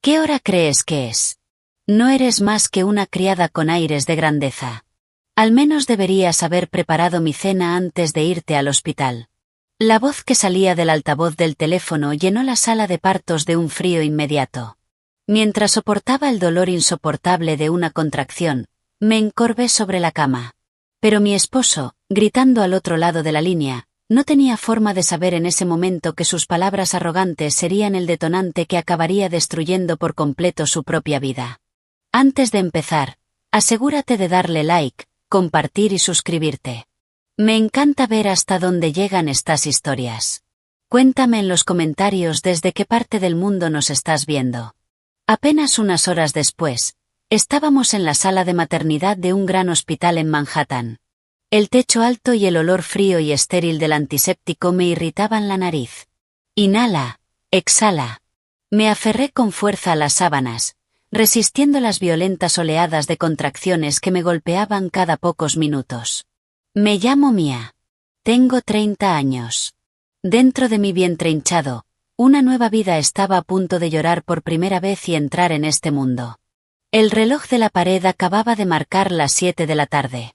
¿Qué hora crees que es? No eres más que una criada con aires de grandeza. Al menos deberías haber preparado mi cena antes de irte al hospital. La voz que salía del altavoz del teléfono llenó la sala de partos de un frío inmediato. Mientras soportaba el dolor insoportable de una contracción, me encorvé sobre la cama. Pero mi esposo, gritando al otro lado de la línea, no tenía forma de saber en ese momento que sus palabras arrogantes serían el detonante que acabaría destruyendo por completo su propia vida. Antes de empezar, asegúrate de darle like, compartir y suscribirte. Me encanta ver hasta dónde llegan estas historias. Cuéntame en los comentarios desde qué parte del mundo nos estás viendo. Apenas unas horas después, estábamos en la sala de maternidad de un gran hospital en Manhattan. El techo alto y el olor frío y estéril del antiséptico me irritaban la nariz. Inhala, exhala. Me aferré con fuerza a las sábanas, resistiendo las violentas oleadas de contracciones que me golpeaban cada pocos minutos. Me llamo Mia. Tengo 30 años. Dentro de mi vientre hinchado, una nueva vida estaba a punto de llorar por primera vez y entrar en este mundo. El reloj de la pared acababa de marcar las 7 de la tarde.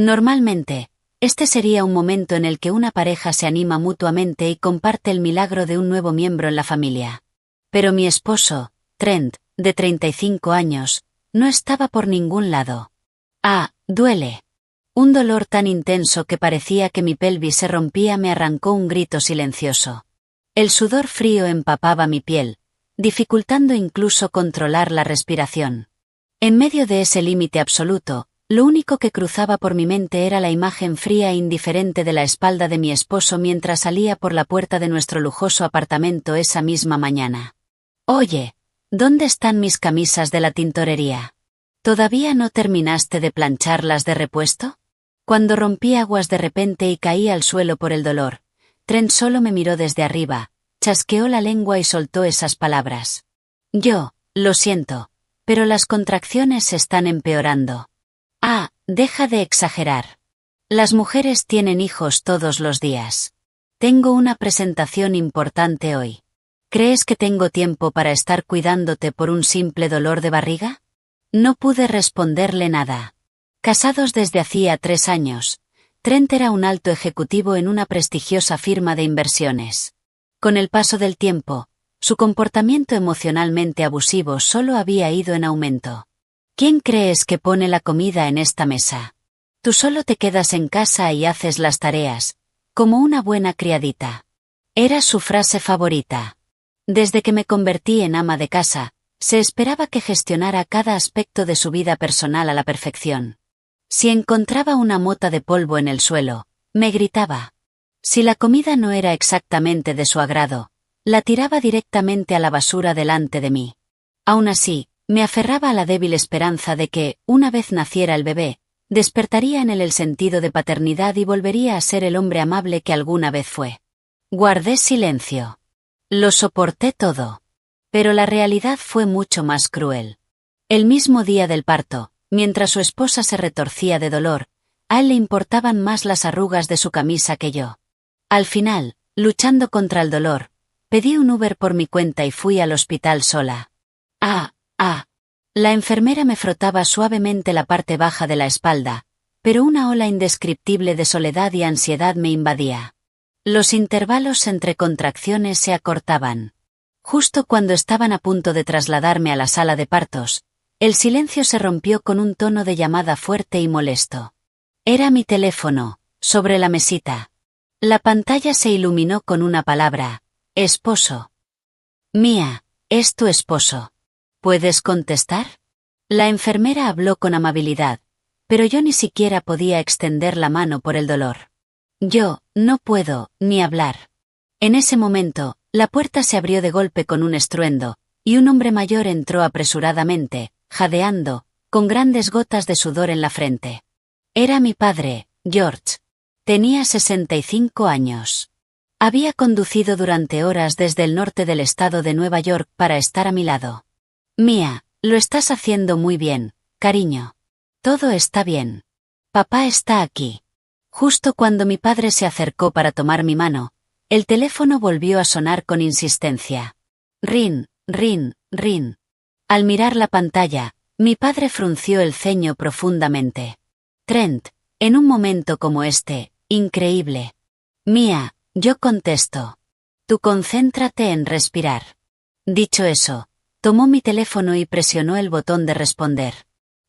Normalmente, este sería un momento en el que una pareja se anima mutuamente y comparte el milagro de un nuevo miembro en la familia. Pero mi esposo, Trent, de 35 años, no estaba por ningún lado. Duele. Un dolor tan intenso que parecía que mi pelvis se rompía me arrancó un grito silencioso. El sudor frío empapaba mi piel, dificultando incluso controlar la respiración. En medio de ese límite absoluto, lo único que cruzaba por mi mente era la imagen fría e indiferente de la espalda de mi esposo mientras salía por la puerta de nuestro lujoso apartamento esa misma mañana. Oye, ¿dónde están mis camisas de la tintorería? ¿Todavía no terminaste de plancharlas de repuesto? Cuando rompí aguas de repente y caí al suelo por el dolor, Trent solo me miró desde arriba, chasqueó la lengua y soltó esas palabras. Lo siento, pero las contracciones se están empeorando. Deja de exagerar. Las mujeres tienen hijos todos los días. Tengo una presentación importante hoy. ¿Crees que tengo tiempo para estar cuidándote por un simple dolor de barriga? No pude responderle nada. Casados desde hacía 3 años, Trent era un alto ejecutivo en una prestigiosa firma de inversiones. Con el paso del tiempo, su comportamiento emocionalmente abusivo solo había ido en aumento. ¿Quién crees que pone la comida en esta mesa? Tú solo te quedas en casa y haces las tareas, como una buena criadita. Era su frase favorita. Desde que me convertí en ama de casa, se esperaba que gestionara cada aspecto de su vida personal a la perfección. Si encontraba una mota de polvo en el suelo, me gritaba. Si la comida no era exactamente de su agrado, la tiraba directamente a la basura delante de mí. Aún así, me aferraba a la débil esperanza de que, una vez naciera el bebé, despertaría en él el sentido de paternidad y volvería a ser el hombre amable que alguna vez fue. Guardé silencio. Lo soporté todo. Pero la realidad fue mucho más cruel. El mismo día del parto, mientras su esposa se retorcía de dolor, a él le importaban más las arrugas de su camisa que yo. Al final, luchando contra el dolor, pedí un Uber por mi cuenta y fui al hospital sola. La enfermera me frotaba suavemente la parte baja de la espalda, pero una ola indescriptible de soledad y ansiedad me invadía. Los intervalos entre contracciones se acortaban. Justo cuando estaban a punto de trasladarme a la sala de partos, el silencio se rompió con un tono de llamada fuerte y molesto. Era mi teléfono, sobre la mesita. La pantalla se iluminó con una palabra: esposo. Mia, es tu esposo. ¿Puedes contestar? La enfermera habló con amabilidad, pero yo ni siquiera podía extender la mano por el dolor. Yo, no puedo, ni hablar. En ese momento, la puerta se abrió de golpe con un estruendo, y un hombre mayor entró apresuradamente, jadeando, con grandes gotas de sudor en la frente. Era mi padre, George. Tenía 65 años. Había conducido durante horas desde el norte del estado de Nueva York para estar a mi lado. Mia, lo estás haciendo muy bien, cariño. Todo está bien. Papá está aquí. Justo cuando mi padre se acercó para tomar mi mano, el teléfono volvió a sonar con insistencia. Rin, rin, rin. Al mirar la pantalla, mi padre frunció el ceño profundamente. Trent, en un momento como este, increíble. Mía, yo contesto. Tú concéntrate en respirar. Dicho eso, tomó mi teléfono y presionó el botón de responder.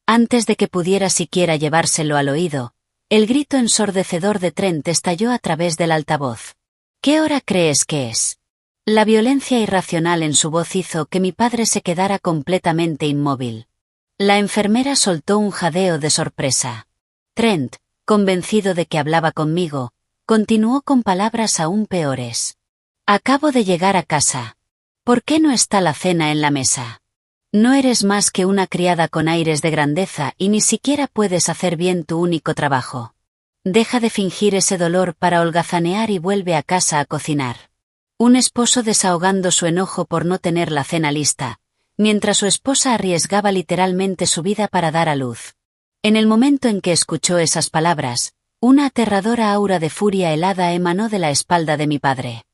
Antes de que pudiera siquiera llevárselo al oído, el grito ensordecedor de Trent estalló a través del altavoz. ¿Qué hora crees que es? La violencia irracional en su voz hizo que mi padre se quedara completamente inmóvil. La enfermera soltó un jadeo de sorpresa. Trent, convencido de que hablaba conmigo, continuó con palabras aún peores. Acabo de llegar a casa. ¿Por qué no está la cena en la mesa? No eres más que una criada con aires de grandeza y ni siquiera puedes hacer bien tu único trabajo. Deja de fingir ese dolor para holgazanear y vuelve a casa a cocinar. Un esposo desahogando su enojo por no tener la cena lista, mientras su esposa arriesgaba literalmente su vida para dar a luz. En el momento en que escuchó esas palabras, una aterradora aura de furia helada emanó de la espalda de mi padre.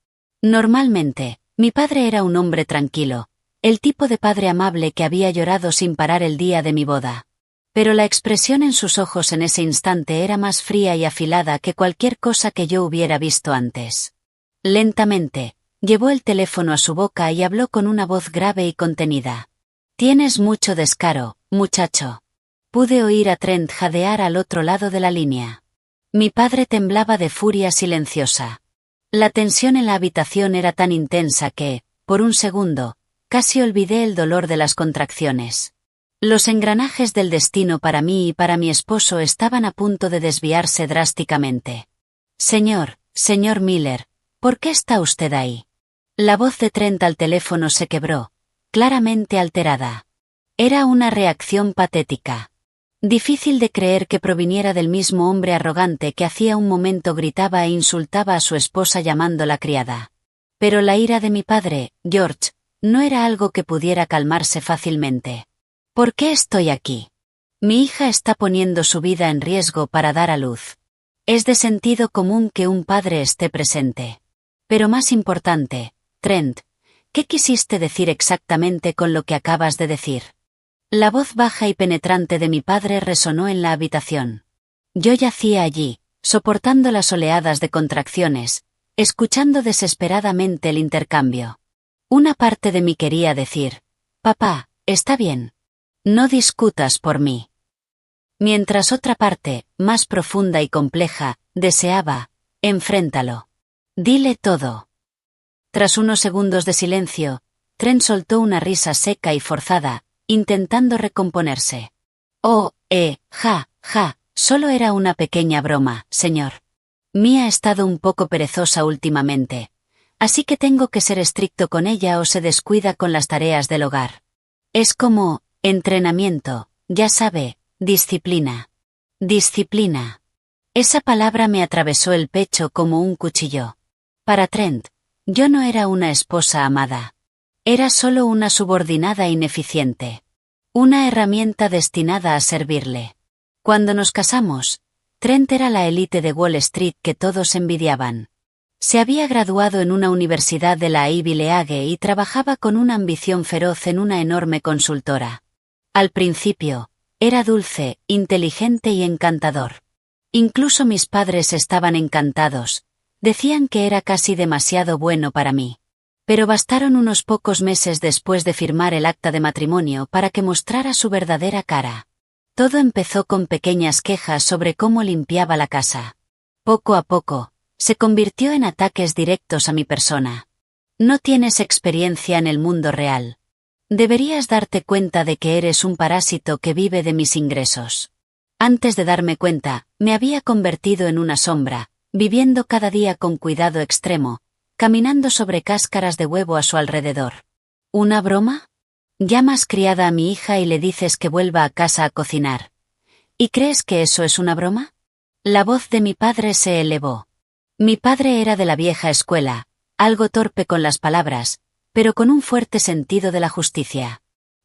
Normalmente, mi padre era un hombre tranquilo, el tipo de padre amable que había llorado sin parar el día de mi boda. Pero la expresión en sus ojos en ese instante era más fría y afilada que cualquier cosa que yo hubiera visto antes. Lentamente, llevó el teléfono a su boca y habló con una voz grave y contenida. Tienes mucho descaro, muchacho. Pude oír a Trent jadear al otro lado de la línea. Mi padre temblaba de furia silenciosa. La tensión en la habitación era tan intensa que, por un segundo, casi olvidé el dolor de las contracciones. Los engranajes del destino para mí y para mi esposo estaban a punto de desviarse drásticamente. Señor Miller, ¿por qué está usted ahí? La voz de Trent al teléfono se quebró, claramente alterada. Era una reacción patética. Difícil de creer que proviniera del mismo hombre arrogante que hacía un momento gritaba e insultaba a su esposa llamándola criada. Pero la ira de mi padre, George, no era algo que pudiera calmarse fácilmente. ¿Por qué estoy aquí? Mi hija está poniendo su vida en riesgo para dar a luz. Es de sentido común que un padre esté presente. Pero más importante, Trent, ¿qué quisiste decir exactamente con lo que acabas de decir? La voz baja y penetrante de mi padre resonó en la habitación. Yo yacía allí, soportando las oleadas de contracciones, escuchando desesperadamente el intercambio. Una parte de mí quería decir, papá, está bien. No discutas por mí. Mientras otra parte, más profunda y compleja, deseaba, enfréntalo. Dile todo. Tras unos segundos de silencio, Trent soltó una risa seca y forzada, intentando recomponerse. Solo era una pequeña broma, señor. Mía ha estado un poco perezosa últimamente, así que tengo que ser estricto con ella o se descuida con las tareas del hogar. Es como, entrenamiento, ya sabe, disciplina. Disciplina. Esa palabra me atravesó el pecho como un cuchillo. Para Trent, yo no era una esposa amada. Era solo una subordinada ineficiente. Una herramienta destinada a servirle. Cuando nos casamos, Trent era la élite de Wall Street que todos envidiaban. Se había graduado en una universidad de la Ivy League y trabajaba con una ambición feroz en una enorme consultora. Al principio, era dulce, inteligente y encantador. Incluso mis padres estaban encantados, decían que era casi demasiado bueno para mí. Pero bastaron unos pocos meses después de firmar el acta de matrimonio para que mostrara su verdadera cara. Todo empezó con pequeñas quejas sobre cómo limpiaba la casa. Poco a poco, se convirtió en ataques directos a mi persona. No tienes experiencia en el mundo real. Deberías darte cuenta de que eres un parásito que vive de mis ingresos. Antes de darme cuenta, me había convertido en una sombra, viviendo cada día con cuidado extremo, caminando sobre cáscaras de huevo a su alrededor. ¿Una broma? Llamas criada a mi hija y le dices que vuelva a casa a cocinar. ¿Y crees que eso es una broma? La voz de mi padre se elevó. Mi padre era de la vieja escuela, algo torpe con las palabras, pero con un fuerte sentido de la justicia.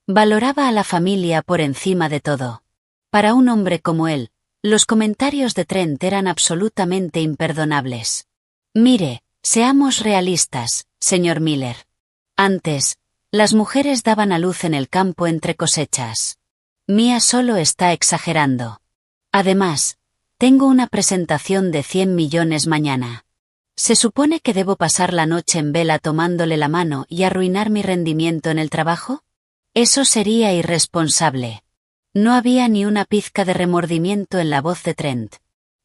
Valoraba a la familia por encima de todo. Para un hombre como él, los comentarios de Trent eran absolutamente imperdonables. Mire, seamos realistas, señor Miller. Antes, Las mujeres daban a luz en el campo entre cosechas. Mía solo está exagerando. Además, tengo una presentación de 100 millones mañana. ¿Se supone que debo pasar la noche en vela tomándole la mano y arruinar mi rendimiento en el trabajo? Eso sería irresponsable. No había ni una pizca de remordimiento en la voz de Trent.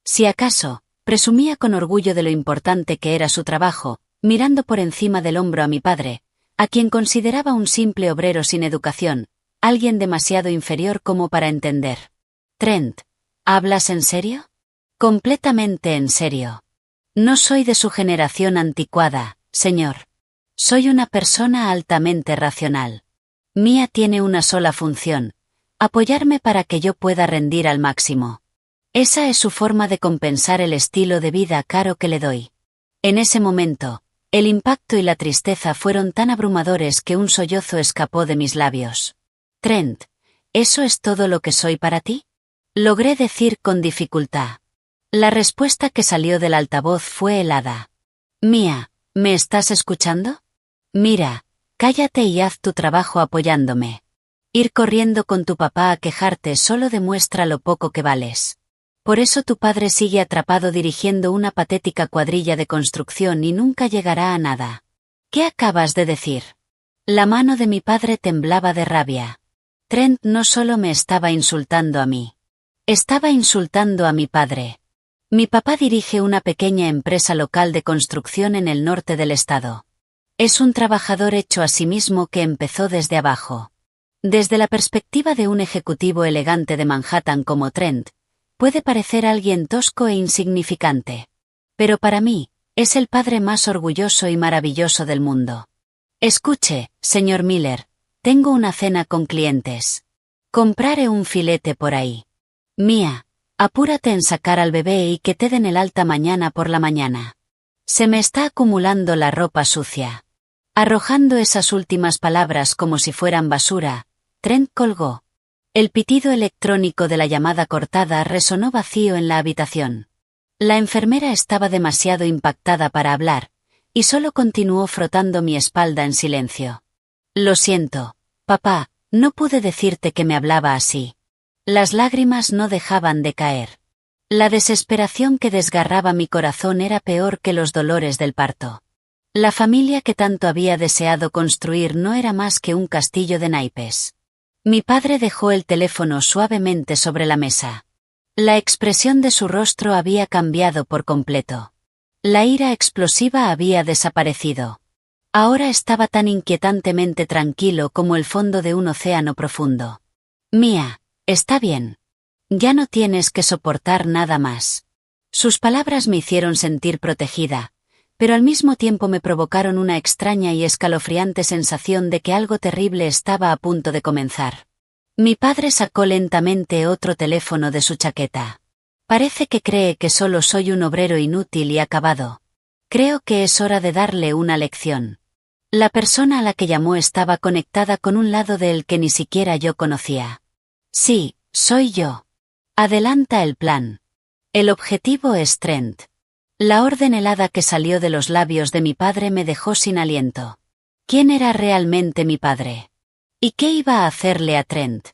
Si acaso, presumía con orgullo de lo importante que era su trabajo, mirando por encima del hombro a mi padre, a quien consideraba un simple obrero sin educación, alguien demasiado inferior como para entender. Trent, ¿hablas en serio? Completamente en serio. No soy de su generación anticuada, señor. Soy una persona altamente racional. Mía tiene una sola función: apoyarme para que yo pueda rendir al máximo. Esa es su forma de compensar el estilo de vida caro que le doy. En ese momento, el impacto y la tristeza fueron tan abrumadores que un sollozo escapó de mis labios. Trent, ¿eso es todo lo que soy para ti? Logré decir con dificultad. La respuesta que salió del altavoz fue helada. Mía, ¿me estás escuchando? Mira, cállate y haz tu trabajo apoyándome. Ir corriendo con tu papá a quejarte solo demuestra lo poco que vales. Por eso tu padre sigue atrapado dirigiendo una patética cuadrilla de construcción y nunca llegará a nada. ¿Qué acabas de decir? La mano de mi padre temblaba de rabia. Trent no solo me estaba insultando a mí. Estaba insultando a mi padre. Mi papá dirige una pequeña empresa local de construcción en el norte del estado. Es un trabajador hecho a sí mismo que empezó desde abajo. Desde la perspectiva de un ejecutivo elegante de Manhattan como Trent, puede parecer alguien tosco e insignificante. Pero para mí, es el padre más orgulloso y maravilloso del mundo. Escuche, señor Miller, tengo una cena con clientes. Compraré un filete por ahí. Mía, apúrate en sacar al bebé y que te den el alta mañana por la mañana. Se me está acumulando la ropa sucia. Arrojando esas últimas palabras como si fueran basura, Trent colgó. El pitido electrónico de la llamada cortada resonó vacío en la habitación. La enfermera estaba demasiado impactada para hablar, y solo continuó frotando mi espalda en silencio. Lo siento, papá, no pude decirte que me hablaba así. Las lágrimas no dejaban de caer. La desesperación que desgarraba mi corazón era peor que los dolores del parto. La familia que tanto había deseado construir no era más que un castillo de naipes. Mi padre dejó el teléfono suavemente sobre la mesa. La expresión de su rostro había cambiado por completo. La ira explosiva había desaparecido. Ahora estaba tan inquietantemente tranquilo como el fondo de un océano profundo. Mía, está bien. Ya no tienes que soportar nada más. Sus palabras me hicieron sentir protegida, pero al mismo tiempo me provocaron una extraña y escalofriante sensación de que algo terrible estaba a punto de comenzar. Mi padre sacó lentamente otro teléfono de su chaqueta. Parece que cree que solo soy un obrero inútil y acabado. Creo que es hora de darle una lección. La persona a la que llamó estaba conectada con un lado de él que ni siquiera yo conocía. Sí, soy yo. Adelanta el plan. El objetivo es Trent. La orden helada que salió de los labios de mi padre me dejó sin aliento. ¿Quién era realmente mi padre? ¿Y qué iba a hacerle a Trent?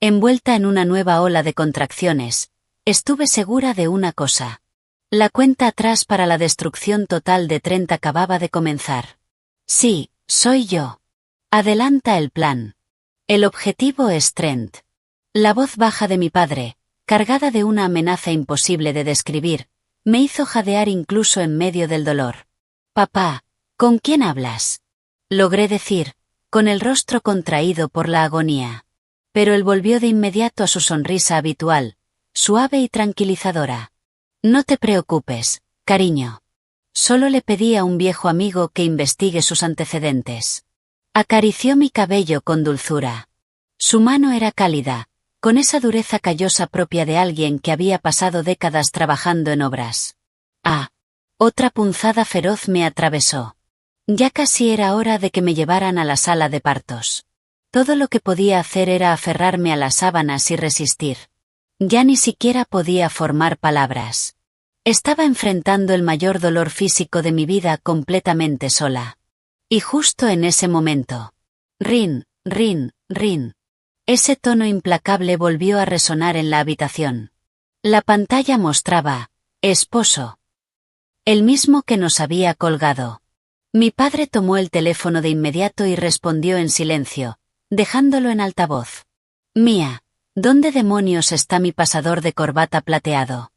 Envuelta en una nueva ola de contracciones, estuve segura de una cosa. La cuenta atrás para la destrucción total de Trent acababa de comenzar. Sí, soy yo. Adelanta el plan. El objetivo es Trent. La voz baja de mi padre, cargada de una amenaza imposible de describir, me hizo jadear incluso en medio del dolor. Papá, ¿con quién hablas? Logré decir, con el rostro contraído por la agonía. Pero él volvió de inmediato a su sonrisa habitual, suave y tranquilizadora. No te preocupes, cariño. Solo le pedí a un viejo amigo que investigue sus antecedentes. Acarició mi cabello con dulzura. Su mano era cálida, con esa dureza callosa propia de alguien que había pasado décadas trabajando en obras. Ah. Otra punzada feroz me atravesó. Ya casi era hora de que me llevaran a la sala de partos. Todo lo que podía hacer era aferrarme a las sábanas y resistir. Ya ni siquiera podía formar palabras. Estaba enfrentando el mayor dolor físico de mi vida completamente sola. Y justo en ese momento, Rin, rin, rin. Ese tono implacable volvió a resonar en la habitación. La pantalla mostraba, esposo. El mismo que nos había colgado. Mi padre tomó el teléfono de inmediato y respondió en silencio, dejándolo en altavoz. Mía, ¿dónde demonios está mi pasador de corbata plateado?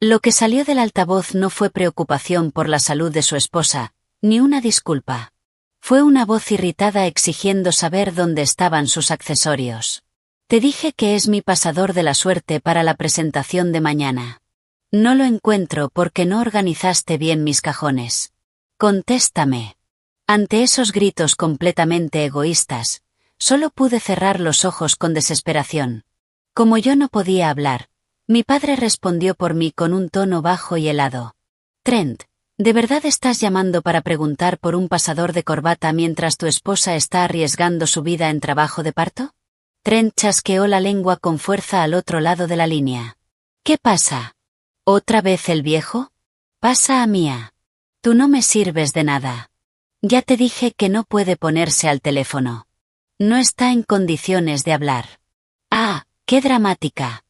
Lo que salió del altavoz no fue preocupación por la salud de su esposa, ni una disculpa. Fue una voz irritada exigiendo saber dónde estaban sus accesorios. Te dije que es mi pasador de la suerte para la presentación de mañana. No lo encuentro porque no organizaste bien mis cajones. Contéstame. Ante esos gritos completamente egoístas, solo pude cerrar los ojos con desesperación. Como yo no podía hablar, mi padre respondió por mí con un tono bajo y helado. Trent, ¿de verdad estás llamando para preguntar por un pasador de corbata mientras tu esposa está arriesgando su vida en trabajo de parto? Trent chasqueó la lengua con fuerza al otro lado de la línea. ¿Qué pasa? ¿Otra vez el viejo? Pasa a Mía. Tú no me sirves de nada. Ya te dije que no puede ponerse al teléfono. No está en condiciones de hablar. Ah, qué dramática.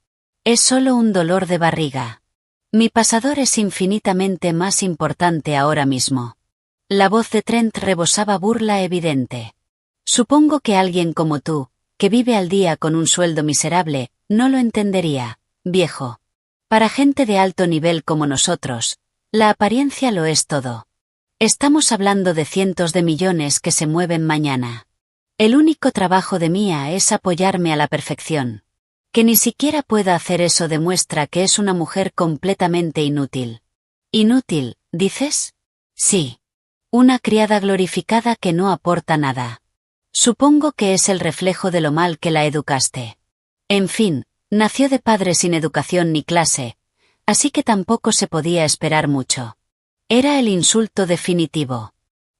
Es solo un dolor de barriga. Mi pasador es infinitamente más importante ahora mismo. La voz de Trent rebosaba burla evidente. Supongo que alguien como tú, que vive al día con un sueldo miserable, no lo entendería, viejo. Para gente de alto nivel como nosotros, la apariencia lo es todo. Estamos hablando de cientos de millones que se mueven mañana. El único trabajo de Mía es apoyarme a la perfección. Que ni siquiera pueda hacer eso demuestra que es una mujer completamente inútil. ¿Inútil, dices? Sí. Una criada glorificada que no aporta nada. Supongo que es el reflejo de lo mal que la educaste. En fin, nació de padre sin educación ni clase, así que tampoco se podía esperar mucho. Era el insulto definitivo.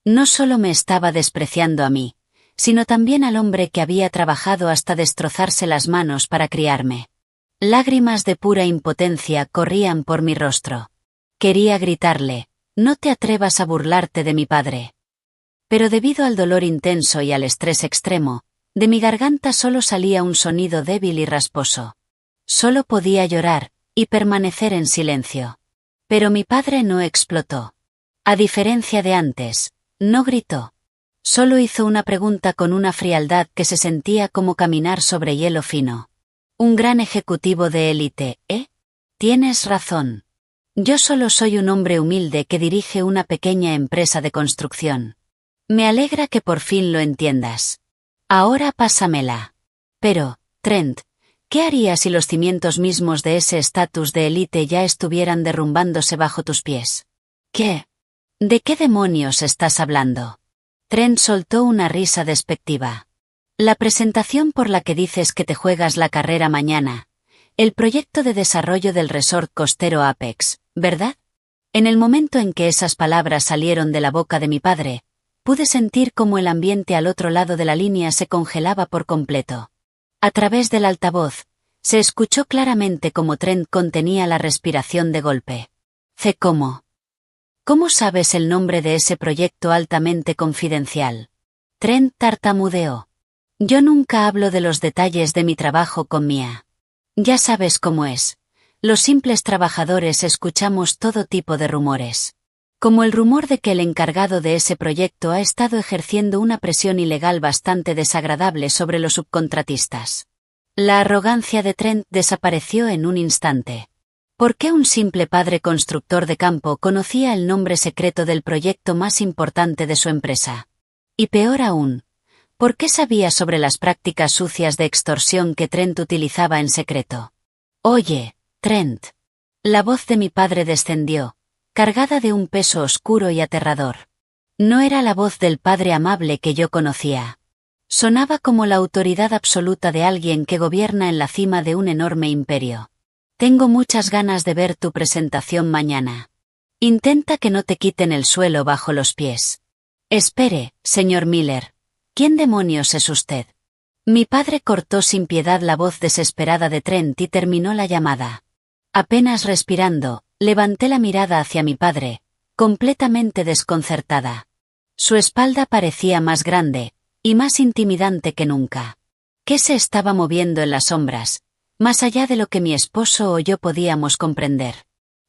No solo me estaba despreciando a mí, sino también al hombre que había trabajado hasta destrozarse las manos para criarme. Lágrimas de pura impotencia corrían por mi rostro. Quería gritarle, no te atrevas a burlarte de mi padre. Pero debido al dolor intenso y al estrés extremo, de mi garganta solo salía un sonido débil y rasposo. Solo podía llorar, y permanecer en silencio. Pero mi padre no explotó. A diferencia de antes, no gritó. Solo hizo una pregunta con una frialdad que se sentía como caminar sobre hielo fino. Un gran ejecutivo de élite, ¿eh? Tienes razón. Yo solo soy un hombre humilde que dirige una pequeña empresa de construcción. Me alegra que por fin lo entiendas. Ahora pásamela. Pero, Trent, ¿qué harías si los cimientos mismos de ese estatus de élite ya estuvieran derrumbándose bajo tus pies? ¿Qué? ¿De qué demonios estás hablando? Trent soltó una risa despectiva. La presentación por la que dices que te juegas la carrera mañana. El proyecto de desarrollo del resort costero Apex, ¿verdad? En el momento en que esas palabras salieron de la boca de mi padre, pude sentir cómo el ambiente al otro lado de la línea se congelaba por completo. A través del altavoz, se escuchó claramente cómo Trent contenía la respiración de golpe. ¿Cómo? ¿Cómo sabes el nombre de ese proyecto altamente confidencial? Trent tartamudeó. Yo nunca hablo de los detalles de mi trabajo con Mía. Ya sabes cómo es. Los simples trabajadores escuchamos todo tipo de rumores. Como el rumor de que el encargado de ese proyecto ha estado ejerciendo una presión ilegal bastante desagradable sobre los subcontratistas. La arrogancia de Trent desapareció en un instante. ¿Por qué un simple padre constructor de campo conocía el nombre secreto del proyecto más importante de su empresa? Y peor aún, ¿por qué sabía sobre las prácticas sucias de extorsión que Trent utilizaba en secreto? Oye, Trent. La voz de mi padre descendió, cargada de un peso oscuro y aterrador. No era la voz del padre amable que yo conocía. Sonaba como la autoridad absoluta de alguien que gobierna en la cima de un enorme imperio. Tengo muchas ganas de ver tu presentación mañana. Intenta que no te quiten el suelo bajo los pies. Espere, señor Miller. ¿Quién demonios es usted? Mi padre cortó sin piedad la voz desesperada de Trent y terminó la llamada. Apenas respirando, levanté la mirada hacia mi padre, completamente desconcertada. Su espalda parecía más grande, y más intimidante que nunca. ¿Qué se estaba moviendo en las sombras, más allá de lo que mi esposo o yo podíamos comprender?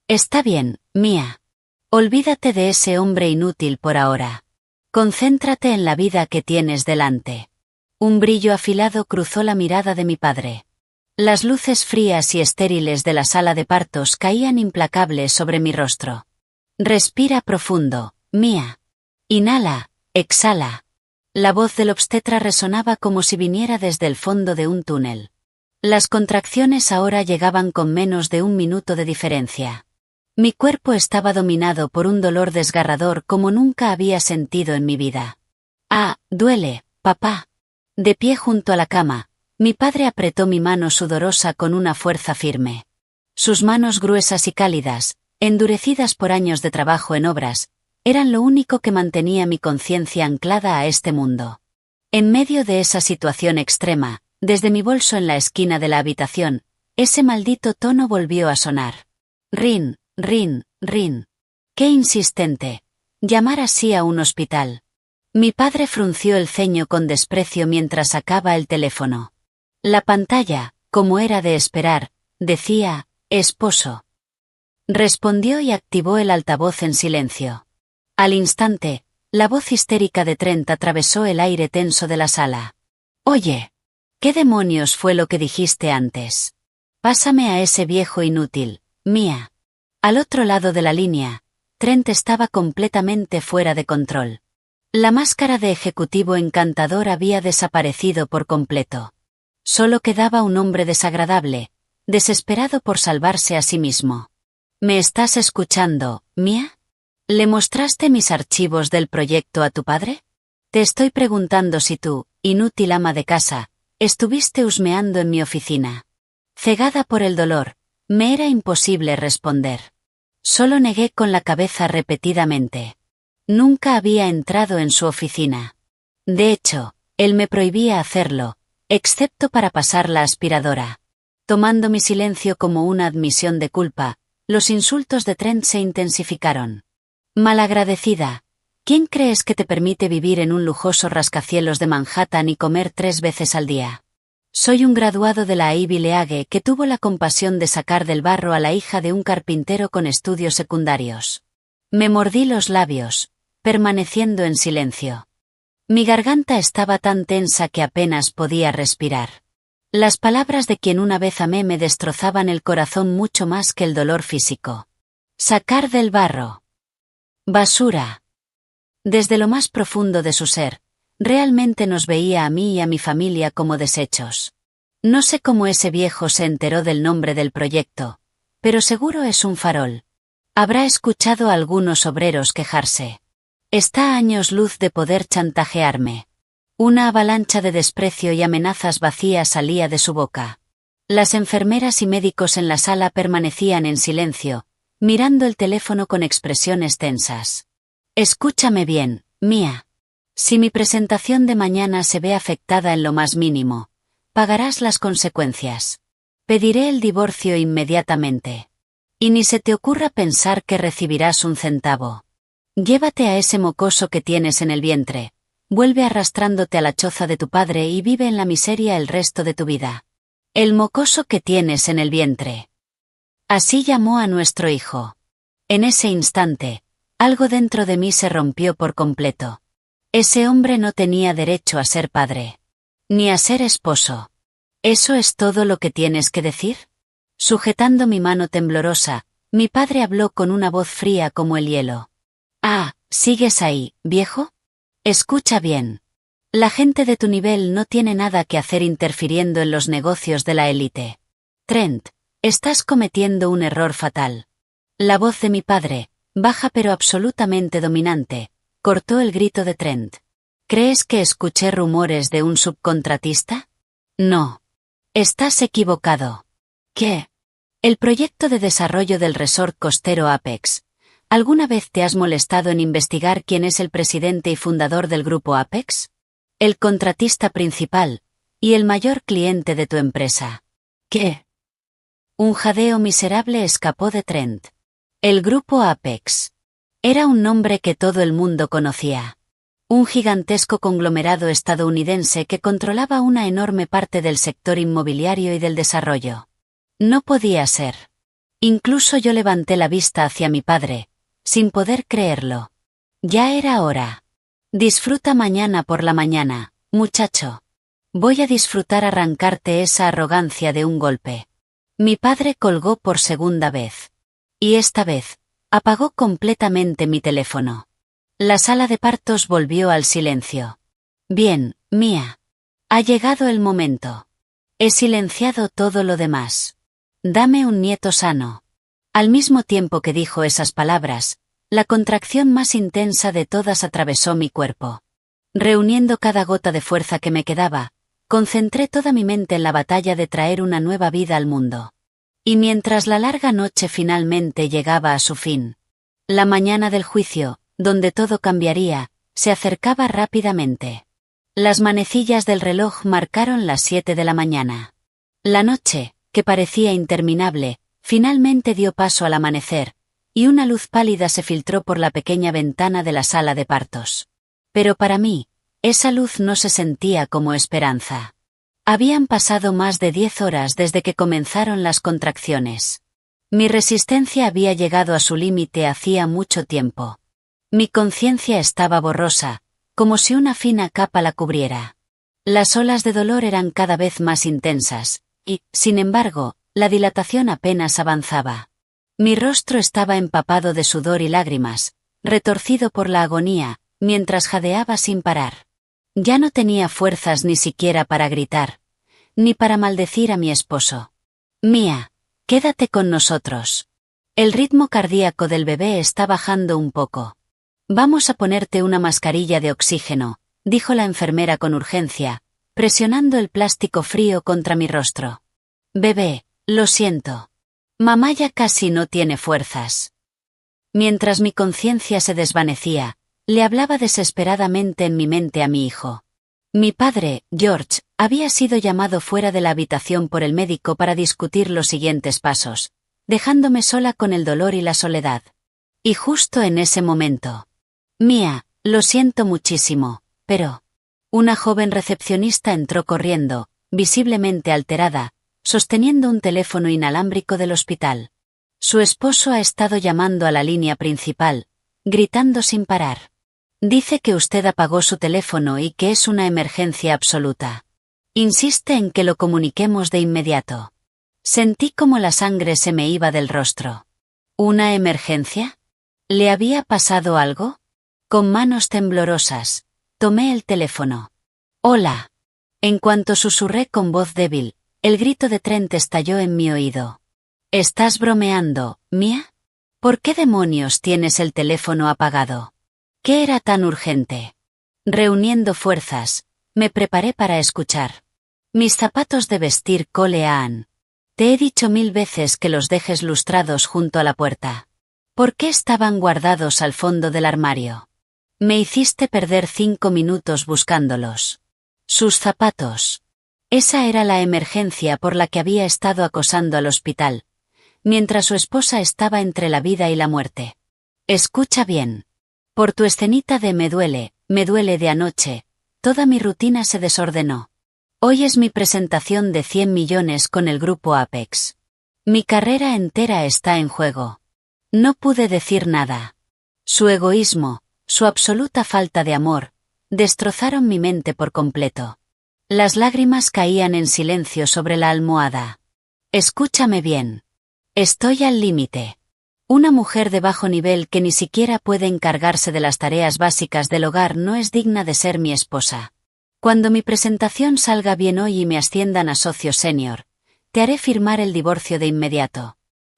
Está bien, Mia. Olvídate de ese hombre inútil por ahora. Concéntrate en la vida que tienes delante. Un brillo afilado cruzó la mirada de mi padre. Las luces frías y estériles de la sala de partos caían implacables sobre mi rostro. Respira profundo, Mia. Inhala, exhala. La voz del obstetra resonaba como si viniera desde el fondo de un túnel. Las contracciones ahora llegaban con menos de un minuto de diferencia. Mi cuerpo estaba dominado por un dolor desgarrador como nunca había sentido en mi vida. Ah, duele, papá. De pie junto a la cama, mi padre apretó mi mano sudorosa con una fuerza firme. Sus manos gruesas y cálidas, endurecidas por años de trabajo en obras, eran lo único que mantenía mi conciencia anclada a este mundo. En medio de esa situación extrema, desde mi bolso en la esquina de la habitación, ese maldito tono volvió a sonar. Rin, rin, rin. Qué insistente. Llamar así a un hospital. Mi padre frunció el ceño con desprecio mientras sacaba el teléfono. La pantalla, como era de esperar, decía, esposo. Respondió y activó el altavoz en silencio. Al instante, la voz histérica de Trent atravesó el aire tenso de la sala. Oye, ¿qué demonios fue lo que dijiste antes? Pásame a ese viejo inútil, Mia. Al otro lado de la línea, Trent estaba completamente fuera de control. La máscara de ejecutivo encantador había desaparecido por completo. Solo quedaba un hombre desagradable, desesperado por salvarse a sí mismo. ¿Me estás escuchando, Mia? ¿Le mostraste mis archivos del proyecto a tu padre? Te estoy preguntando si tú, inútil ama de casa, estuviste husmeando en mi oficina. Cegada por el dolor, me era imposible responder. Solo negué con la cabeza repetidamente. Nunca había entrado en su oficina. De hecho, él me prohibía hacerlo, excepto para pasar la aspiradora. Tomando mi silencio como una admisión de culpa, los insultos de Trent se intensificaron. Malagradecida, ¿quién crees que te permite vivir en un lujoso rascacielos de Manhattan y comer 3 veces al día? Soy un graduado de la Ivy League que tuvo la compasión de sacar del barro a la hija de un carpintero con estudios secundarios. Me mordí los labios, permaneciendo en silencio. Mi garganta estaba tan tensa que apenas podía respirar. Las palabras de quien una vez amé me destrozaban el corazón mucho más que el dolor físico. Sacar del barro. Basura. Desde lo más profundo de su ser, realmente nos veía a mí y a mi familia como desechos. No sé cómo ese viejo se enteró del nombre del proyecto, pero seguro es un farol. Habrá escuchado a algunos obreros quejarse. Está a años luz de poder chantajearme. Una avalancha de desprecio y amenazas vacías salía de su boca. Las enfermeras y médicos en la sala permanecían en silencio, mirando el teléfono con expresiones tensas. Escúchame bien, Mia. Si mi presentación de mañana se ve afectada en lo más mínimo, pagarás las consecuencias. Pediré el divorcio inmediatamente. Y ni se te ocurra pensar que recibirás un centavo. Llévate a ese mocoso que tienes en el vientre, vuelve arrastrándote a la choza de tu padre y vive en la miseria el resto de tu vida. El mocoso que tienes en el vientre. Así llamó a nuestro hijo. En ese instante, algo dentro de mí se rompió por completo. Ese hombre no tenía derecho a ser padre. Ni a ser esposo. ¿Eso es todo lo que tienes que decir? Sujetando mi mano temblorosa, mi padre habló con una voz fría como el hielo. Ah, ¿sigues ahí, viejo? Escucha bien. La gente de tu nivel no tiene nada que hacer interfiriendo en los negocios de la élite. Trent, estás cometiendo un error fatal. La voz de mi padre, baja pero absolutamente dominante, cortó el grito de Trent. ¿Crees que escuché rumores de un subcontratista? No. Estás equivocado. ¿Qué? El proyecto de desarrollo del resort costero Apex. ¿Alguna vez te has molestado en investigar quién es el presidente y fundador del grupo Apex? El contratista principal, y el mayor cliente de tu empresa. ¿Qué? Un jadeo miserable escapó de Trent. El grupo Apex. Era un nombre que todo el mundo conocía. un gigantesco conglomerado estadounidense que controlaba una enorme parte del sector inmobiliario y del desarrollo. No podía ser. Incluso yo levanté la vista hacia mi padre, sin poder creerlo. Ya era hora. Disfruta mañana por la mañana, muchacho. Voy a disfrutar arrancarte esa arrogancia de un golpe. Mi padre colgó por segunda vez. Y esta vez, apagó completamente mi teléfono. La sala de partos volvió al silencio. Bien, Mía. Ha llegado el momento. He silenciado todo lo demás. Dame un nieto sano. Al mismo tiempo que dijo esas palabras, la contracción más intensa de todas atravesó mi cuerpo. Reuniendo cada gota de fuerza que me quedaba, concentré toda mi mente en la batalla de traer una nueva vida al mundo. Y mientras la larga noche finalmente llegaba a su fin, la mañana del juicio, donde todo cambiaría, se acercaba rápidamente. Las manecillas del reloj marcaron las 7 de la mañana. La noche, que parecía interminable, finalmente dio paso al amanecer, y una luz pálida se filtró por la pequeña ventana de la sala de partos. Pero para mí, esa luz no se sentía como esperanza. Habían pasado más de 10 horas desde que comenzaron las contracciones. Mi resistencia había llegado a su límite hacía mucho tiempo. Mi conciencia estaba borrosa, como si una fina capa la cubriera. Las olas de dolor eran cada vez más intensas, y, sin embargo, la dilatación apenas avanzaba. Mi rostro estaba empapado de sudor y lágrimas, retorcido por la agonía, mientras jadeaba sin parar. Ya no tenía fuerzas ni siquiera para gritar, ni para maldecir a mi esposo. Mía, quédate con nosotros. El ritmo cardíaco del bebé está bajando un poco. Vamos a ponerte una mascarilla de oxígeno, dijo la enfermera con urgencia, presionando el plástico frío contra mi rostro. Bebé, lo siento. Mamá ya casi no tiene fuerzas. Mientras mi conciencia se desvanecía, le hablaba desesperadamente en mi mente a mi hijo. Mi padre, George, había sido llamado fuera de la habitación por el médico para discutir los siguientes pasos, dejándome sola con el dolor y la soledad. Y justo en ese momento. Mía, lo siento muchísimo, pero... Una joven recepcionista entró corriendo, visiblemente alterada, sosteniendo un teléfono inalámbrico del hospital. Su esposo ha estado llamando a la línea principal, gritando sin parar. Dice que usted apagó su teléfono y que es una emergencia absoluta. Insiste en que lo comuniquemos de inmediato. Sentí como la sangre se me iba del rostro. ¿Una emergencia? ¿Le había pasado algo? Con manos temblorosas, tomé el teléfono. Hola. En cuanto susurré con voz débil, el grito de Trent estalló en mi oído. ¿Estás bromeando, Mía? ¿Por qué demonios tienes el teléfono apagado? ¿Qué era tan urgente? Reuniendo fuerzas, me preparé para escuchar. Mis zapatos de vestir Cole Ann. Te he dicho 1000 veces que los dejes lustrados junto a la puerta. ¿Por qué estaban guardados al fondo del armario? Me hiciste perder 5 minutos buscándolos. Sus zapatos. Esa era la emergencia por la que había estado acosando al hospital, mientras su esposa estaba entre la vida y la muerte. Escucha bien. Por tu escenita de me duele de anoche, toda mi rutina se desordenó. Hoy es mi presentación de 100 millones con el grupo Apex. Mi carrera entera está en juego. No pude decir nada. Su egoísmo, su absoluta falta de amor, destrozaron mi mente por completo. Las lágrimas caían en silencio sobre la almohada. Escúchame bien. Estoy al límite. Una mujer de bajo nivel que ni siquiera puede encargarse de las tareas básicas del hogar no es digna de ser mi esposa. Cuando mi presentación salga bien hoy y me asciendan a socio senior, te haré firmar el divorcio de inmediato.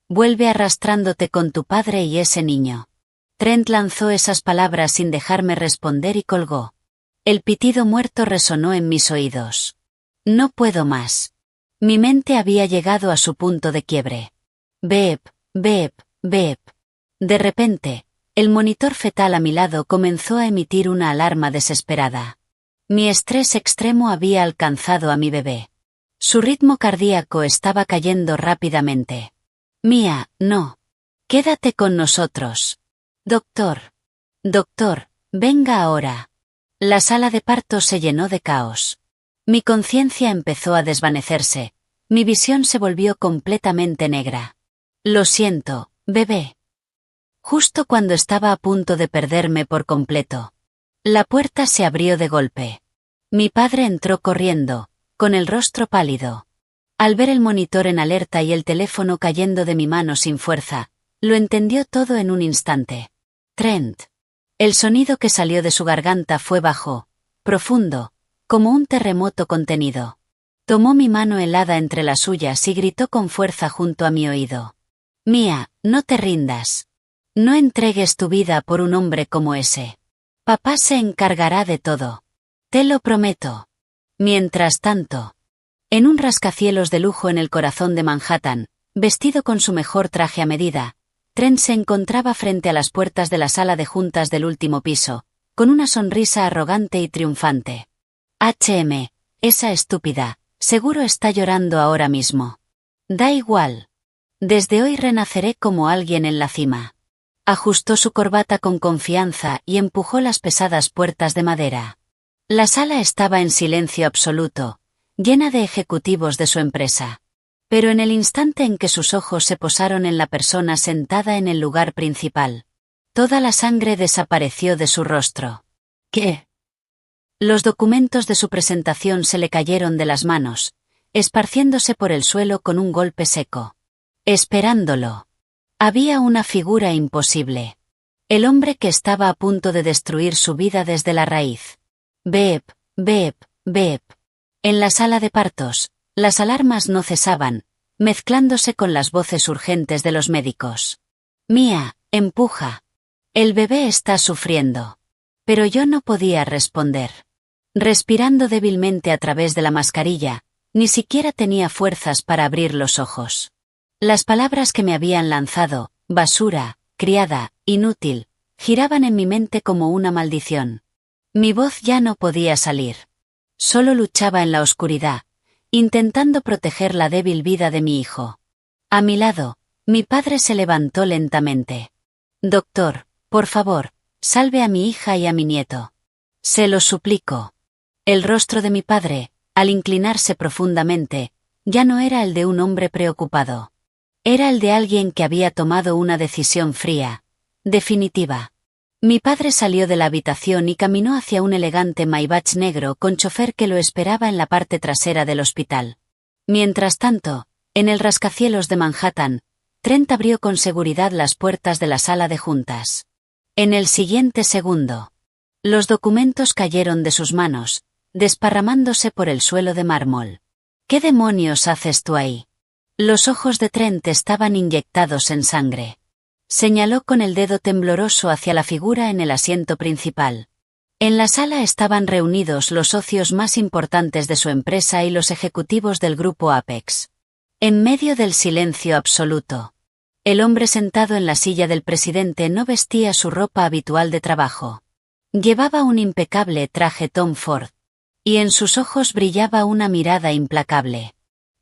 Vuelve arrastrándote con tu padre y ese niño. Trent lanzó esas palabras sin dejarme responder y colgó. El pitido muerto resonó en mis oídos. No puedo más. Mi mente había llegado a su punto de quiebre. Beep, beep, beep. De repente, el monitor fetal a mi lado comenzó a emitir una alarma desesperada. Mi estrés extremo había alcanzado a mi bebé. Su ritmo cardíaco estaba cayendo rápidamente. Mía, no. Quédate con nosotros. Doctor. Doctor, venga ahora. La sala de parto se llenó de caos. Mi conciencia empezó a desvanecerse. Mi visión se volvió completamente negra. Lo siento, bebé. Justo cuando estaba a punto de perderme por completo. La puerta se abrió de golpe. Mi padre entró corriendo, con el rostro pálido. Al ver el monitor en alerta y el teléfono cayendo de mi mano sin fuerza, lo entendió todo en un instante. Trent. El sonido que salió de su garganta fue bajo, profundo, como un terremoto contenido. Tomó mi mano helada entre las suyas y gritó con fuerza junto a mi oído. Mía, no te rindas. No entregues tu vida por un hombre como ese. Papá se encargará de todo. Te lo prometo. Mientras tanto, en un rascacielos de lujo en el corazón de Manhattan, vestido con su mejor traje a medida, Trent se encontraba frente a las puertas de la sala de juntas del último piso, con una sonrisa arrogante y triunfante. Esa estúpida, seguro está llorando ahora mismo. Da igual. Desde hoy renaceré como alguien en la cima. Ajustó su corbata con confianza y empujó las pesadas puertas de madera. La sala estaba en silencio absoluto, llena de ejecutivos de su empresa. Pero en el instante en que sus ojos se posaron en la persona sentada en el lugar principal, toda la sangre desapareció de su rostro. ¿Qué? Los documentos de su presentación se le cayeron de las manos, esparciéndose por el suelo con un golpe seco. Esperándolo. Había una figura imposible. El hombre que estaba a punto de destruir su vida desde la raíz. Beep, beep, beep. En la sala de partos, las alarmas no cesaban, mezclándose con las voces urgentes de los médicos. Mía, empuja. El bebé está sufriendo. Pero yo no podía responder. Respirando débilmente a través de la mascarilla, ni siquiera tenía fuerzas para abrir los ojos. Las palabras que me habían lanzado, basura, criada, inútil, giraban en mi mente como una maldición. Mi voz ya no podía salir. Solo luchaba en la oscuridad, intentando proteger la débil vida de mi hijo. A mi lado, mi padre se levantó lentamente. Doctor, por favor, salve a mi hija y a mi nieto. Se lo suplico. El rostro de mi padre, al inclinarse profundamente, ya no era el de un hombre preocupado. Era el de alguien que había tomado una decisión fría, definitiva. Mi padre salió de la habitación y caminó hacia un elegante Maybach negro con chofer que lo esperaba en la parte trasera del hospital. Mientras tanto, en el rascacielos de Manhattan, Trent abrió con seguridad las puertas de la sala de juntas. En el siguiente segundo, los documentos cayeron de sus manos, desparramándose por el suelo de mármol. ¿Qué demonios haces tú ahí? Los ojos de Trent estaban inyectados en sangre. Señaló con el dedo tembloroso hacia la figura en el asiento principal. En la sala estaban reunidos los socios más importantes de su empresa y los ejecutivos del grupo Apex. En medio del silencio absoluto, el hombre sentado en la silla del presidente no vestía su ropa habitual de trabajo. Llevaba un impecable traje Tom Ford, y en sus ojos brillaba una mirada implacable.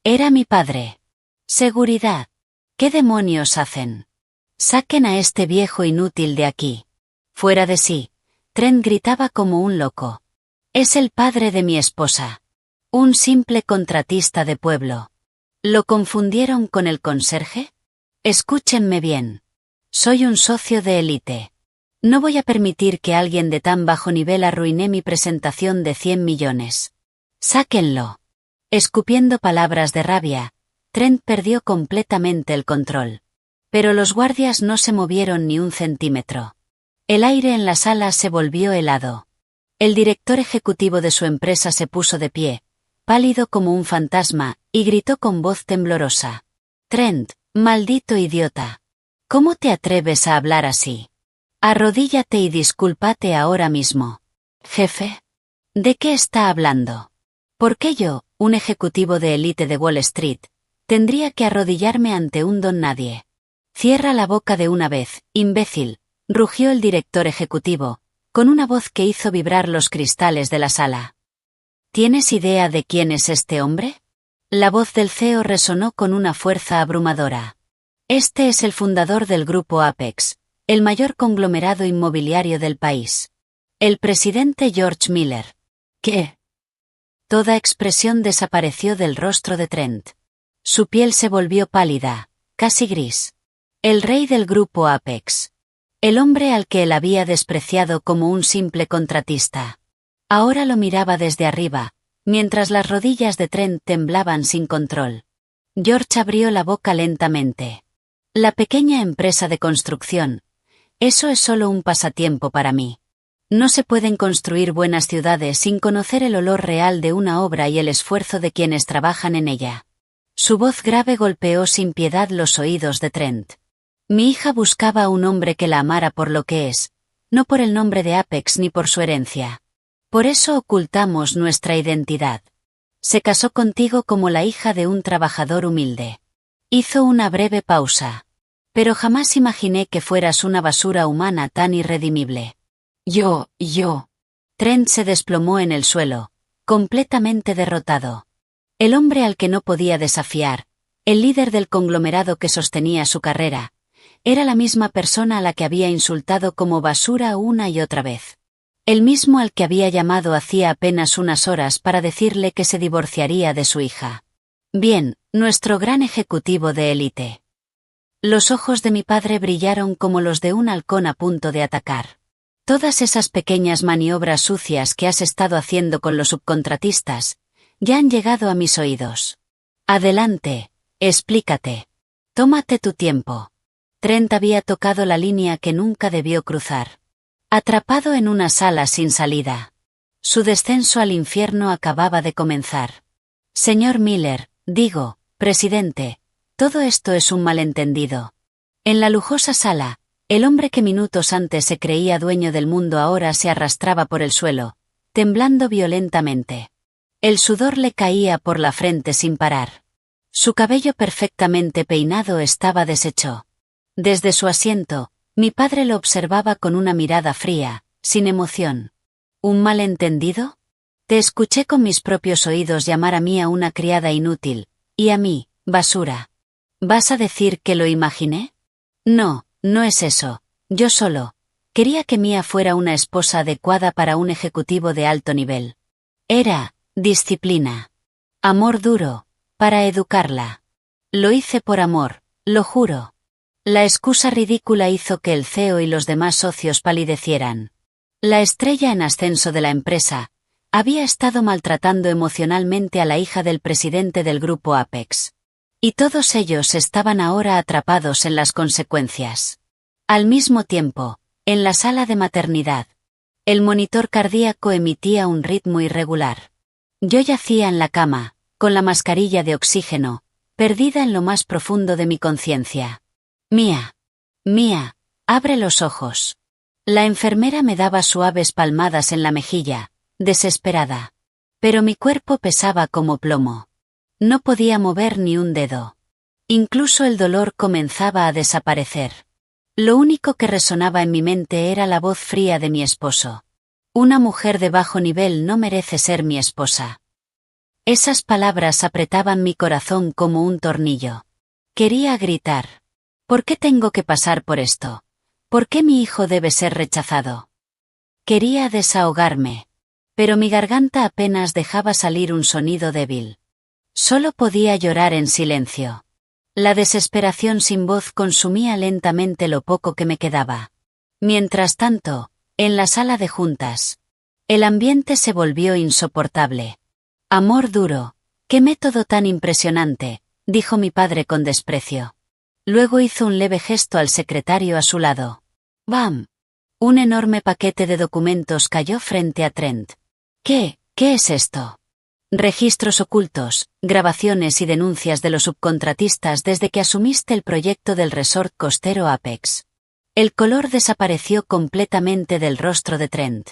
Era mi padre. Seguridad. ¿Qué demonios hacen? Saquen a este viejo inútil de aquí. Fuera de sí, Trent gritaba como un loco. Es el padre de mi esposa. Un simple contratista de pueblo. ¿Lo confundieron con el conserje? Escúchenme bien. Soy un socio de élite. No voy a permitir que alguien de tan bajo nivel arruine mi presentación de 100 millones. Sáquenlo. Escupiendo palabras de rabia, Trent perdió completamente el control. Pero los guardias no se movieron ni un centímetro. El aire en la sala se volvió helado. El director ejecutivo de su empresa se puso de pie, pálido como un fantasma, y gritó con voz temblorosa. Trent, maldito idiota. ¿Cómo te atreves a hablar así? Arrodíllate y discúlpate ahora mismo. Jefe. ¿De qué está hablando? ¿Por qué yo, un ejecutivo de élite de Wall Street, tendría que arrodillarme ante un don nadie? Cierra la boca de una vez, imbécil, rugió el director ejecutivo, con una voz que hizo vibrar los cristales de la sala. ¿Tienes idea de quién es este hombre? La voz del CEO resonó con una fuerza abrumadora. Este es el fundador del grupo Apex, el mayor conglomerado inmobiliario del país. El presidente George Miller. ¿Qué? Toda expresión desapareció del rostro de Trent. Su piel se volvió pálida, casi gris. El rey del grupo Apex. El hombre al que él había despreciado como un simple contratista. Ahora lo miraba desde arriba, mientras las rodillas de Trent temblaban sin control. George abrió la boca lentamente. La pequeña empresa de construcción. Eso es solo un pasatiempo para mí. No se pueden construir buenas ciudades sin conocer el olor real de una obra y el esfuerzo de quienes trabajan en ella. Su voz grave golpeó sin piedad los oídos de Trent. Mi hija buscaba a un hombre que la amara por lo que es, no por el nombre de Apex ni por su herencia. Por eso ocultamos nuestra identidad. Se casó contigo como la hija de un trabajador humilde. Hizo una breve pausa. Pero jamás imaginé que fueras una basura humana tan irredimible. Yo. Trent se desplomó en el suelo, completamente derrotado. El hombre al que no podía desafiar, el líder del conglomerado que sostenía su carrera, era la misma persona a la que había insultado como basura una y otra vez. El mismo al que había llamado hacía apenas unas horas para decirle que se divorciaría de su hija. Bien, nuestro gran ejecutivo de élite. Los ojos de mi padre brillaron como los de un halcón a punto de atacar. Todas esas pequeñas maniobras sucias que has estado haciendo con los subcontratistas, ya han llegado a mis oídos. Adelante, explícate. Tómate tu tiempo. Trent había tocado la línea que nunca debió cruzar. Atrapado en una sala sin salida. Su descenso al infierno acababa de comenzar. Señor Miller, digo, presidente, todo esto es un malentendido. En la lujosa sala, el hombre que minutos antes se creía dueño del mundo ahora se arrastraba por el suelo, temblando violentamente. El sudor le caía por la frente sin parar. Su cabello perfectamente peinado estaba deshecho. Desde su asiento, mi padre lo observaba con una mirada fría, sin emoción. ¿Un malentendido? Te escuché con mis propios oídos llamar a mí a una criada inútil, y a mí, basura. ¿Vas a decir que lo imaginé? No. No es eso, yo solo. Quería que Mia fuera una esposa adecuada para un ejecutivo de alto nivel. Era, disciplina. Amor duro, para educarla. Lo hice por amor, lo juro. La excusa ridícula hizo que el CEO y los demás socios palidecieran. La estrella en ascenso de la empresa, había estado maltratando emocionalmente a la hija del presidente del grupo Apex. Y todos ellos estaban ahora atrapados en las consecuencias. Al mismo tiempo, en la sala de maternidad, el monitor cardíaco emitía un ritmo irregular. Yo yacía en la cama, con la mascarilla de oxígeno, perdida en lo más profundo de mi conciencia. Mia, abre los ojos. La enfermera me daba suaves palmadas en la mejilla, desesperada. Pero mi cuerpo pesaba como plomo. No podía mover ni un dedo. Incluso el dolor comenzaba a desaparecer. Lo único que resonaba en mi mente era la voz fría de mi esposo. Una mujer de bajo nivel no merece ser mi esposa. Esas palabras apretaban mi corazón como un tornillo. Quería gritar. ¿Por qué tengo que pasar por esto? ¿Por qué mi hijo debe ser rechazado? Quería desahogarme. Pero mi garganta apenas dejaba salir un sonido débil. Solo podía llorar en silencio. La desesperación sin voz consumía lentamente lo poco que me quedaba. Mientras tanto, en la sala de juntas, el ambiente se volvió insoportable. Amor duro, qué método tan impresionante, dijo mi padre con desprecio. Luego hizo un leve gesto al secretario a su lado. ¡Bam! Un enorme paquete de documentos cayó frente a Trent. ¿Qué es esto? Registros ocultos, grabaciones y denuncias de los subcontratistas desde que asumiste el proyecto del resort costero Apex. El color desapareció completamente del rostro de Trent.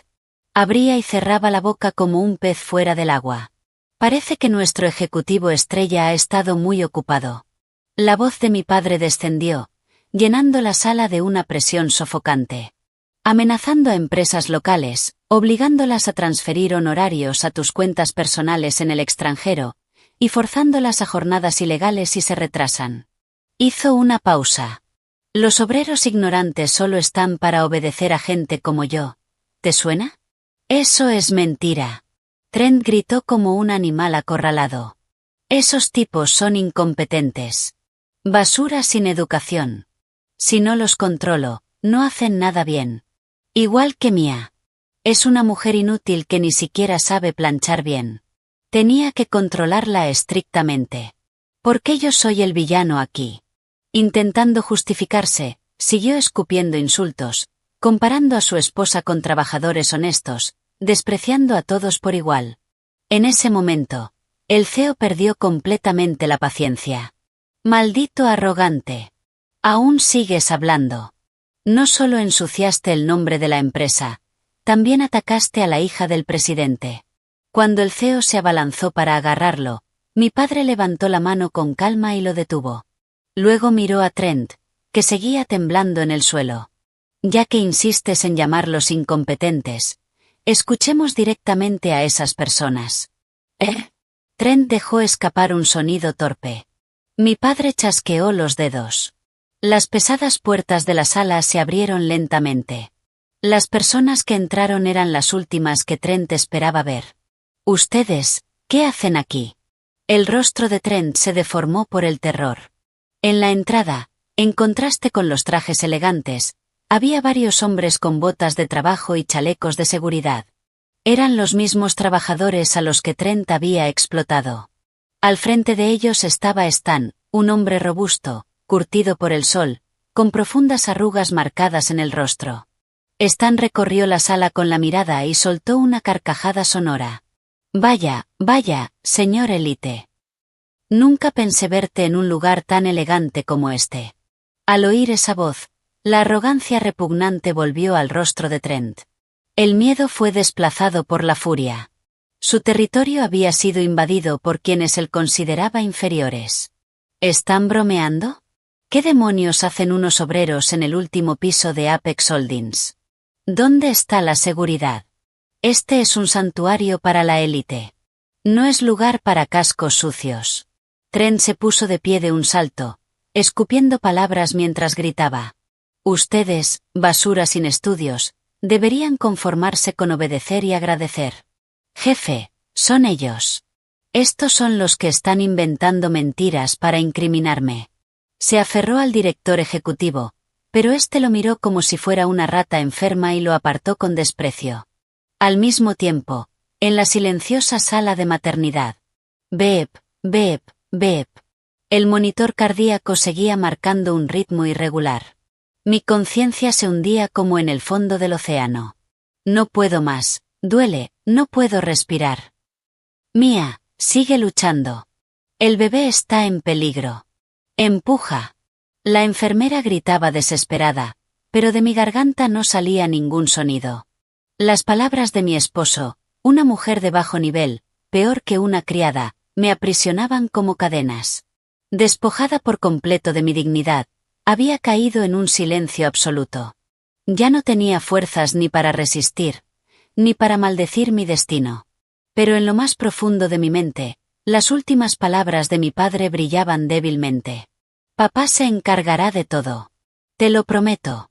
Abría y cerraba la boca como un pez fuera del agua. Parece que nuestro ejecutivo estrella ha estado muy ocupado. La voz de mi padre descendió, llenando la sala de una presión sofocante. Amenazando a empresas locales, obligándolas a transferir honorarios a tus cuentas personales en el extranjero, y forzándolas a jornadas ilegales si se retrasan. Hizo una pausa. Los obreros ignorantes solo están para obedecer a gente como yo. ¿Te suena? Eso es mentira. Trent gritó como un animal acorralado. Esos tipos son incompetentes. Basura sin educación. Si no los controlo, no hacen nada bien. Igual que Mia. Es una mujer inútil que ni siquiera sabe planchar bien. Tenía que controlarla estrictamente. ¿Por qué yo soy el villano aquí? Intentando justificarse, siguió escupiendo insultos, comparando a su esposa con trabajadores honestos, despreciando a todos por igual. En ese momento, el CEO perdió completamente la paciencia. Maldito arrogante. Aún sigues hablando. No solo ensuciaste el nombre de la empresa, también atacaste a la hija del presidente. Cuando el CEO se abalanzó para agarrarlo, mi padre levantó la mano con calma y lo detuvo. Luego miró a Trent, que seguía temblando en el suelo. Ya que insistes en llamarlos incompetentes, escuchemos directamente a esas personas. Trent dejó escapar un sonido torpe. Mi padre chasqueó los dedos. Las pesadas puertas de la sala se abrieron lentamente. Las personas que entraron eran las últimas que Trent esperaba ver. Ustedes, ¿qué hacen aquí? El rostro de Trent se deformó por el terror. En la entrada, en contraste con los trajes elegantes, había varios hombres con botas de trabajo y chalecos de seguridad. Eran los mismos trabajadores a los que Trent había explotado. Al frente de ellos estaba Stan, un hombre robusto, curtido por el sol, con profundas arrugas marcadas en el rostro. Stan recorrió la sala con la mirada y soltó una carcajada sonora. Vaya, señor Elite. Nunca pensé verte en un lugar tan elegante como este. Al oír esa voz, la arrogancia repugnante volvió al rostro de Trent. El miedo fue desplazado por la furia. Su territorio había sido invadido por quienes él consideraba inferiores. ¿Están bromeando? ¿Qué demonios hacen unos obreros en el último piso de Apex Holdings? ¿Dónde está la seguridad? Este es un santuario para la élite. No es lugar para cascos sucios. Trent se puso de pie de un salto, escupiendo palabras mientras gritaba. Ustedes, basura sin estudios, deberían conformarse con obedecer y agradecer. Jefe, son ellos. Estos son los que están inventando mentiras para incriminarme. Se aferró al director ejecutivo, pero este lo miró como si fuera una rata enferma y lo apartó con desprecio. Al mismo tiempo, en la silenciosa sala de maternidad. Beep, beep, beep. El monitor cardíaco seguía marcando un ritmo irregular. Mi conciencia se hundía como en el fondo del océano. No puedo más, duele, no puedo respirar. Mia, sigue luchando. El bebé está en peligro. Empuja. La enfermera gritaba desesperada, pero de mi garganta no salía ningún sonido. Las palabras de mi esposo, una mujer de bajo nivel, peor que una criada, me aprisionaban como cadenas. Despojada por completo de mi dignidad, había caído en un silencio absoluto. Ya no tenía fuerzas ni para resistir, ni para maldecir mi destino. Pero en lo más profundo de mi mente, las últimas palabras de mi padre brillaban débilmente. Papá se encargará de todo. Te lo prometo.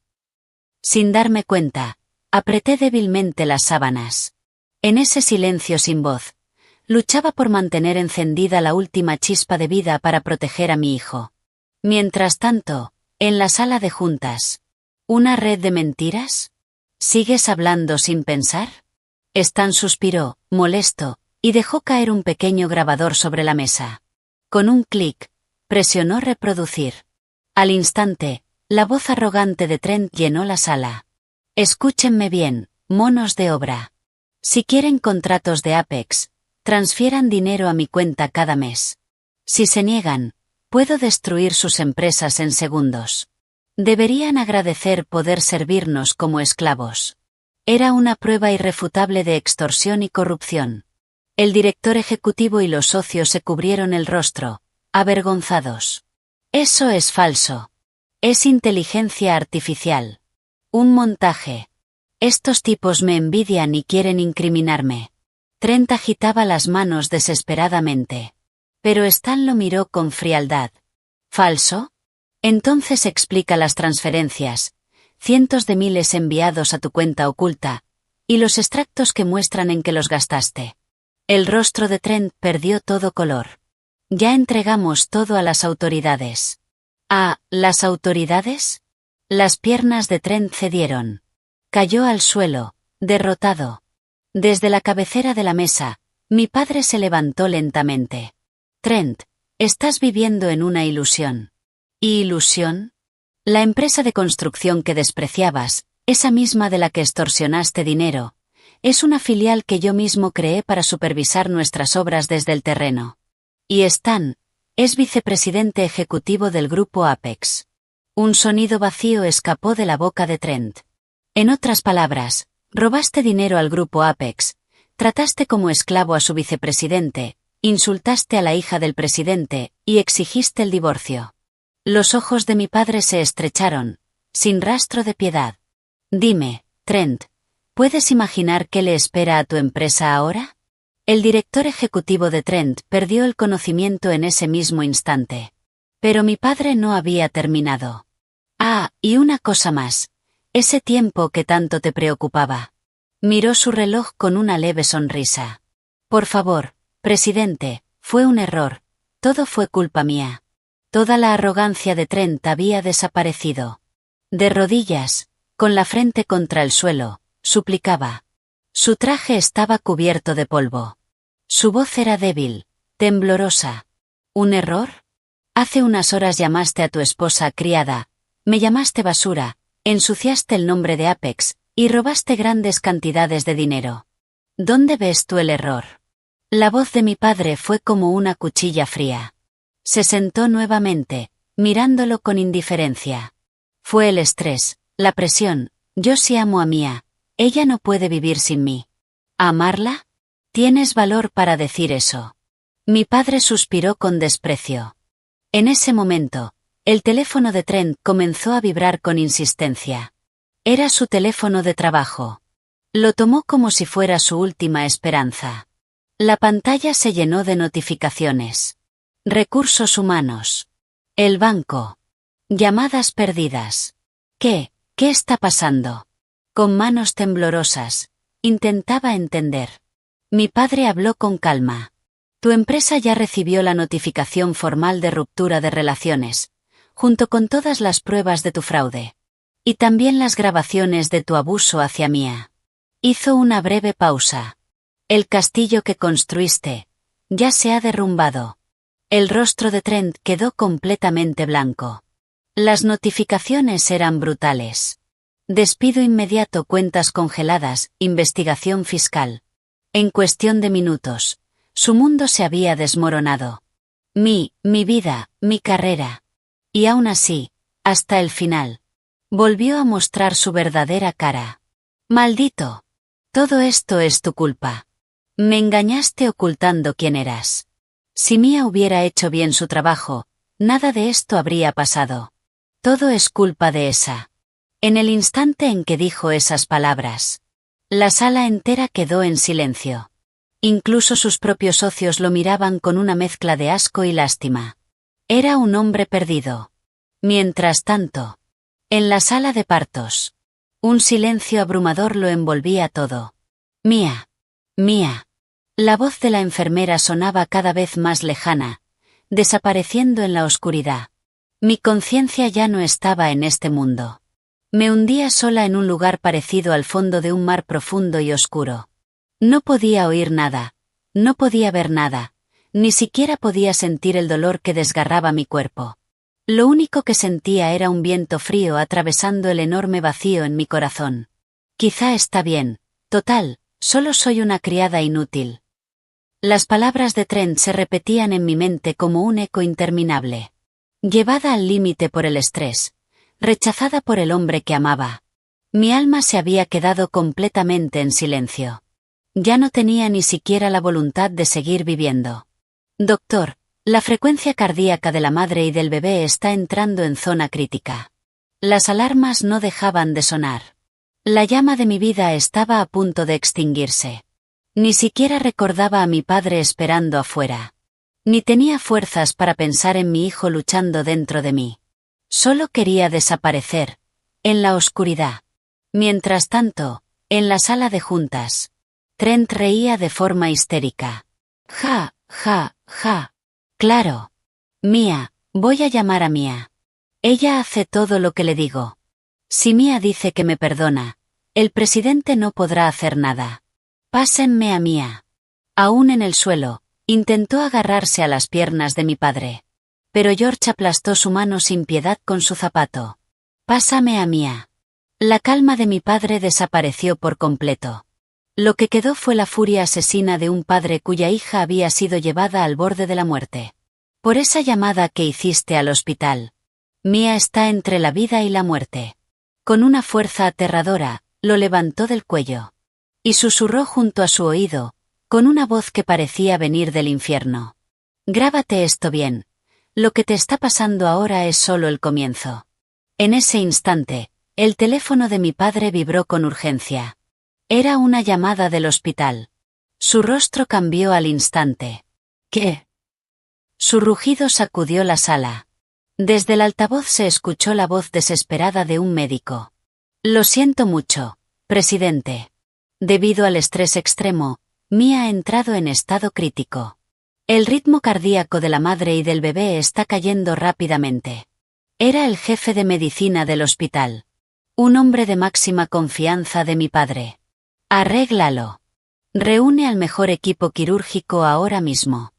Sin darme cuenta, apreté débilmente las sábanas. En ese silencio sin voz, luchaba por mantener encendida la última chispa de vida para proteger a mi hijo. Mientras tanto, en la sala de juntas. ¿Una red de mentiras? ¿Sigues hablando sin pensar? Stan suspiró, molesto, y dejó caer un pequeño grabador sobre la mesa. Con un clic, presionó reproducir. Al instante, la voz arrogante de Trent llenó la sala. Escúchenme bien, monos de obra. Si quieren contratos de Apex, transfieran dinero a mi cuenta cada mes. Si se niegan, puedo destruir sus empresas en segundos. Deberían agradecer poder servirnos como esclavos. Era una prueba irrefutable de extorsión y corrupción. El director ejecutivo y los socios se cubrieron el rostro, avergonzados. Eso es falso. Es inteligencia artificial. Un montaje. Estos tipos me envidian y quieren incriminarme. Trent agitaba las manos desesperadamente. Pero Stan lo miró con frialdad. ¿Falso? Entonces explica las transferencias, cientos de miles enviados a tu cuenta oculta, Y los extractos que muestran en que los gastaste. El rostro de Trent perdió todo color. Ya entregamos todo a las autoridades. ¿A las autoridades? Las piernas de Trent cedieron. Cayó al suelo, derrotado. Desde la cabecera de la mesa, mi padre se levantó lentamente. Trent, estás viviendo en una ilusión. ¿Y ilusión? La empresa de construcción que despreciabas, esa misma de la que extorsionaste dinero, es una filial que yo mismo creé para supervisar nuestras obras desde el terreno. Y Stan es vicepresidente ejecutivo del grupo Apex. Un sonido vacío escapó de la boca de Trent. En otras palabras, robaste dinero al grupo Apex, trataste como esclavo a su vicepresidente, insultaste a la hija del presidente y exigiste el divorcio. Los ojos de mi padre se estrecharon, sin rastro de piedad. Dime, Trent, ¿puedes imaginar qué le espera a tu empresa ahora? El director ejecutivo de Trent perdió el conocimiento en ese mismo instante. Pero mi padre no había terminado. Ah, y una cosa más. Ese tiempo que tanto te preocupaba. Miró su reloj con una leve sonrisa. Por favor, presidente, fue un error. Todo fue culpa mía. Toda la arrogancia de Trent había desaparecido. De rodillas, con la frente contra el suelo, suplicaba. Su traje estaba cubierto de polvo. Su voz era débil, temblorosa. ¿Un error? Hace unas horas llamaste a tu esposa criada, me llamaste basura, ensuciaste el nombre de Apex, y robaste grandes cantidades de dinero. ¿Dónde ves tú el error? La voz de mi padre fue como una cuchilla fría. Se sentó nuevamente, mirándolo con indiferencia. Fue el estrés, la presión, yo sí amo a Mia, ella no puede vivir sin mí. ¿Amarla? Tienes valor para decir eso. Mi padre suspiró con desprecio. En ese momento, el teléfono de Trent comenzó a vibrar con insistencia. Era su teléfono de trabajo. Lo tomó como si fuera su última esperanza. La pantalla se llenó de notificaciones. Recursos humanos. El banco. Llamadas perdidas. ¿Qué está pasando? Con manos temblorosas, intentaba entender. Mi padre habló con calma. Tu empresa ya recibió la notificación formal de ruptura de relaciones, junto con todas las pruebas de tu fraude. Y también las grabaciones de tu abuso hacia Mia. Hizo una breve pausa. El castillo que construiste ya se ha derrumbado. El rostro de Trent quedó completamente blanco. Las notificaciones eran brutales. Despido inmediato, cuentas congeladas, investigación fiscal. En cuestión de minutos, su mundo se había desmoronado. Mi vida, mi carrera. Y aún así, hasta el final, volvió a mostrar su verdadera cara. Maldito. Todo esto es tu culpa. Me engañaste ocultando quién eras. Si Mia hubiera hecho bien su trabajo, nada de esto habría pasado. Todo es culpa de esa. En el instante en que dijo esas palabras, la sala entera quedó en silencio. Incluso sus propios socios lo miraban con una mezcla de asco y lástima. Era un hombre perdido. Mientras tanto, en la sala de partos, un silencio abrumador lo envolvía todo. Mia. La voz de la enfermera sonaba cada vez más lejana, desapareciendo en la oscuridad. Mi conciencia ya no estaba en este mundo. Me hundía sola en un lugar parecido al fondo de un mar profundo y oscuro. No podía oír nada, no podía ver nada, ni siquiera podía sentir el dolor que desgarraba mi cuerpo. Lo único que sentía era un viento frío atravesando el enorme vacío en mi corazón. Quizá está bien, total, solo soy una criada inútil. Las palabras de Trent se repetían en mi mente como un eco interminable. Llevada al límite por el estrés, rechazada por el hombre que amaba. Mi alma se había quedado completamente en silencio. Ya no tenía ni siquiera la voluntad de seguir viviendo. Doctor, la frecuencia cardíaca de la madre y del bebé está entrando en zona crítica. Las alarmas no dejaban de sonar. La llama de mi vida estaba a punto de extinguirse. Ni siquiera recordaba a mi padre esperando afuera. Ni tenía fuerzas para pensar en mi hijo luchando dentro de mí. Solo quería desaparecer, en la oscuridad. Mientras tanto, En la sala de juntas. Trent reía de forma histérica. Ja, ja, ja. Claro. Mia, voy a llamar a Mia. Ella hace todo lo que le digo. Si Mia dice que me perdona, el presidente no podrá hacer nada. Pásenme a Mia. Aún en el suelo, intentó agarrarse a las piernas de mi padre. Pero George aplastó su mano sin piedad con su zapato. Pásame a Mia. La calma de mi padre desapareció por completo. Lo que quedó fue la furia asesina de un padre cuya hija había sido llevada al borde de la muerte. Por esa llamada que hiciste al hospital. Mia está entre la vida y la muerte. Con una fuerza aterradora, lo levantó del cuello. Y susurró junto a su oído, con una voz que parecía venir del infierno. Grábate esto bien. Lo que te está pasando ahora es solo el comienzo. En ese instante, el teléfono de mi padre vibró con urgencia. Era una llamada del hospital. Su rostro cambió al instante. ¿Qué? Su rugido sacudió la sala. Desde el altavoz se escuchó la voz desesperada de un médico. Lo siento mucho, presidente. Debido al estrés extremo, Mia ha entrado en estado crítico. El ritmo cardíaco de la madre y del bebé está cayendo rápidamente. Era el jefe de medicina del hospital. Un hombre de máxima confianza de mi padre. Arréglalo. Reúne al mejor equipo quirúrgico ahora mismo.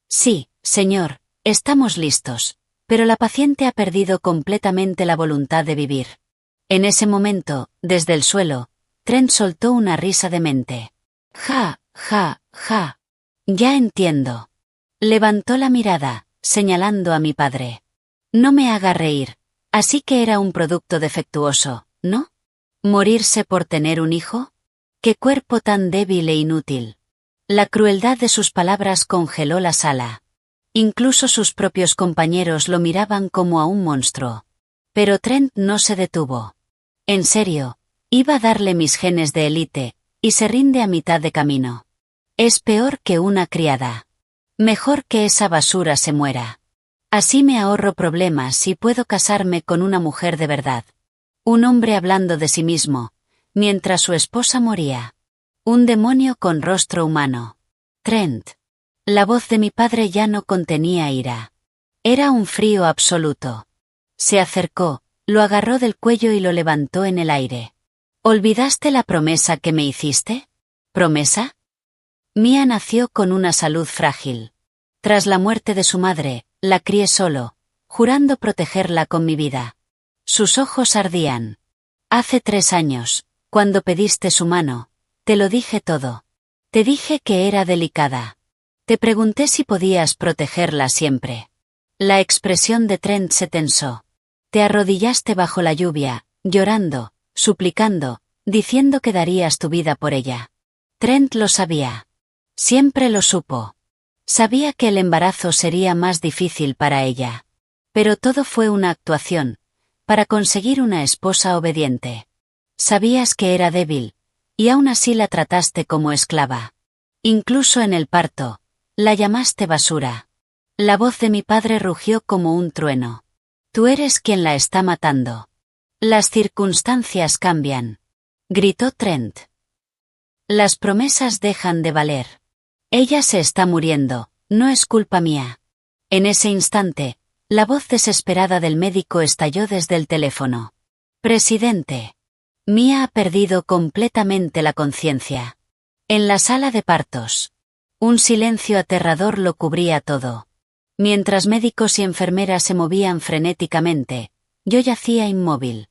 Sí, señor, estamos listos, pero la paciente ha perdido completamente la voluntad de vivir. En ese momento, desde el suelo, Trent soltó una risa demente. Ja, ja, ja. Ya entiendo. Levantó la mirada, señalando a mi padre. No me haga reír. Así que era un producto defectuoso, ¿no? ¿Morirse por tener un hijo? ¡Qué cuerpo tan débil e inútil! La crueldad de sus palabras congeló la sala. Incluso sus propios compañeros lo miraban como a un monstruo. Pero Trent no se detuvo. En serio, iba a darle mis genes de élite, y se rinde a mitad de camino. Es peor que una criada. Mejor que esa basura se muera. Así me ahorro problemas y puedo casarme con una mujer de verdad. Un hombre hablando de sí mismo, mientras su esposa moría. Un demonio con rostro humano. Trent. La voz de mi padre ya no contenía ira. Era un frío absoluto. Se acercó, lo agarró del cuello y lo levantó en el aire. ¿Olvidaste la promesa que me hiciste? ¿Promesa? Mia nació con una salud frágil. Tras la muerte de su madre, la crié solo, jurando protegerla con mi vida. Sus ojos ardían. Hace 3 años, cuando pediste su mano, te lo dije todo. Te dije que era delicada. Te pregunté si podías protegerla siempre. La expresión de Trent se tensó. Te arrodillaste bajo la lluvia, llorando, suplicando, diciendo que darías tu vida por ella. Trent lo sabía. Siempre lo supo. Sabía que el embarazo sería más difícil para ella. Pero todo fue una actuación, para conseguir una esposa obediente. Sabías que era débil, y aún así la trataste como esclava. Incluso en el parto, la llamaste basura. La voz de mi padre rugió como un trueno. Tú eres quien la está matando. Las circunstancias cambian. Gritó Trent. Las promesas dejan de valer. Ella se está muriendo, no es culpa mía. En ese instante, la voz desesperada del médico estalló desde el teléfono. Presidente. Mia ha perdido completamente la conciencia. En la sala de partos. Un silencio aterrador lo cubría todo. Mientras médicos y enfermeras se movían frenéticamente, yo yacía inmóvil.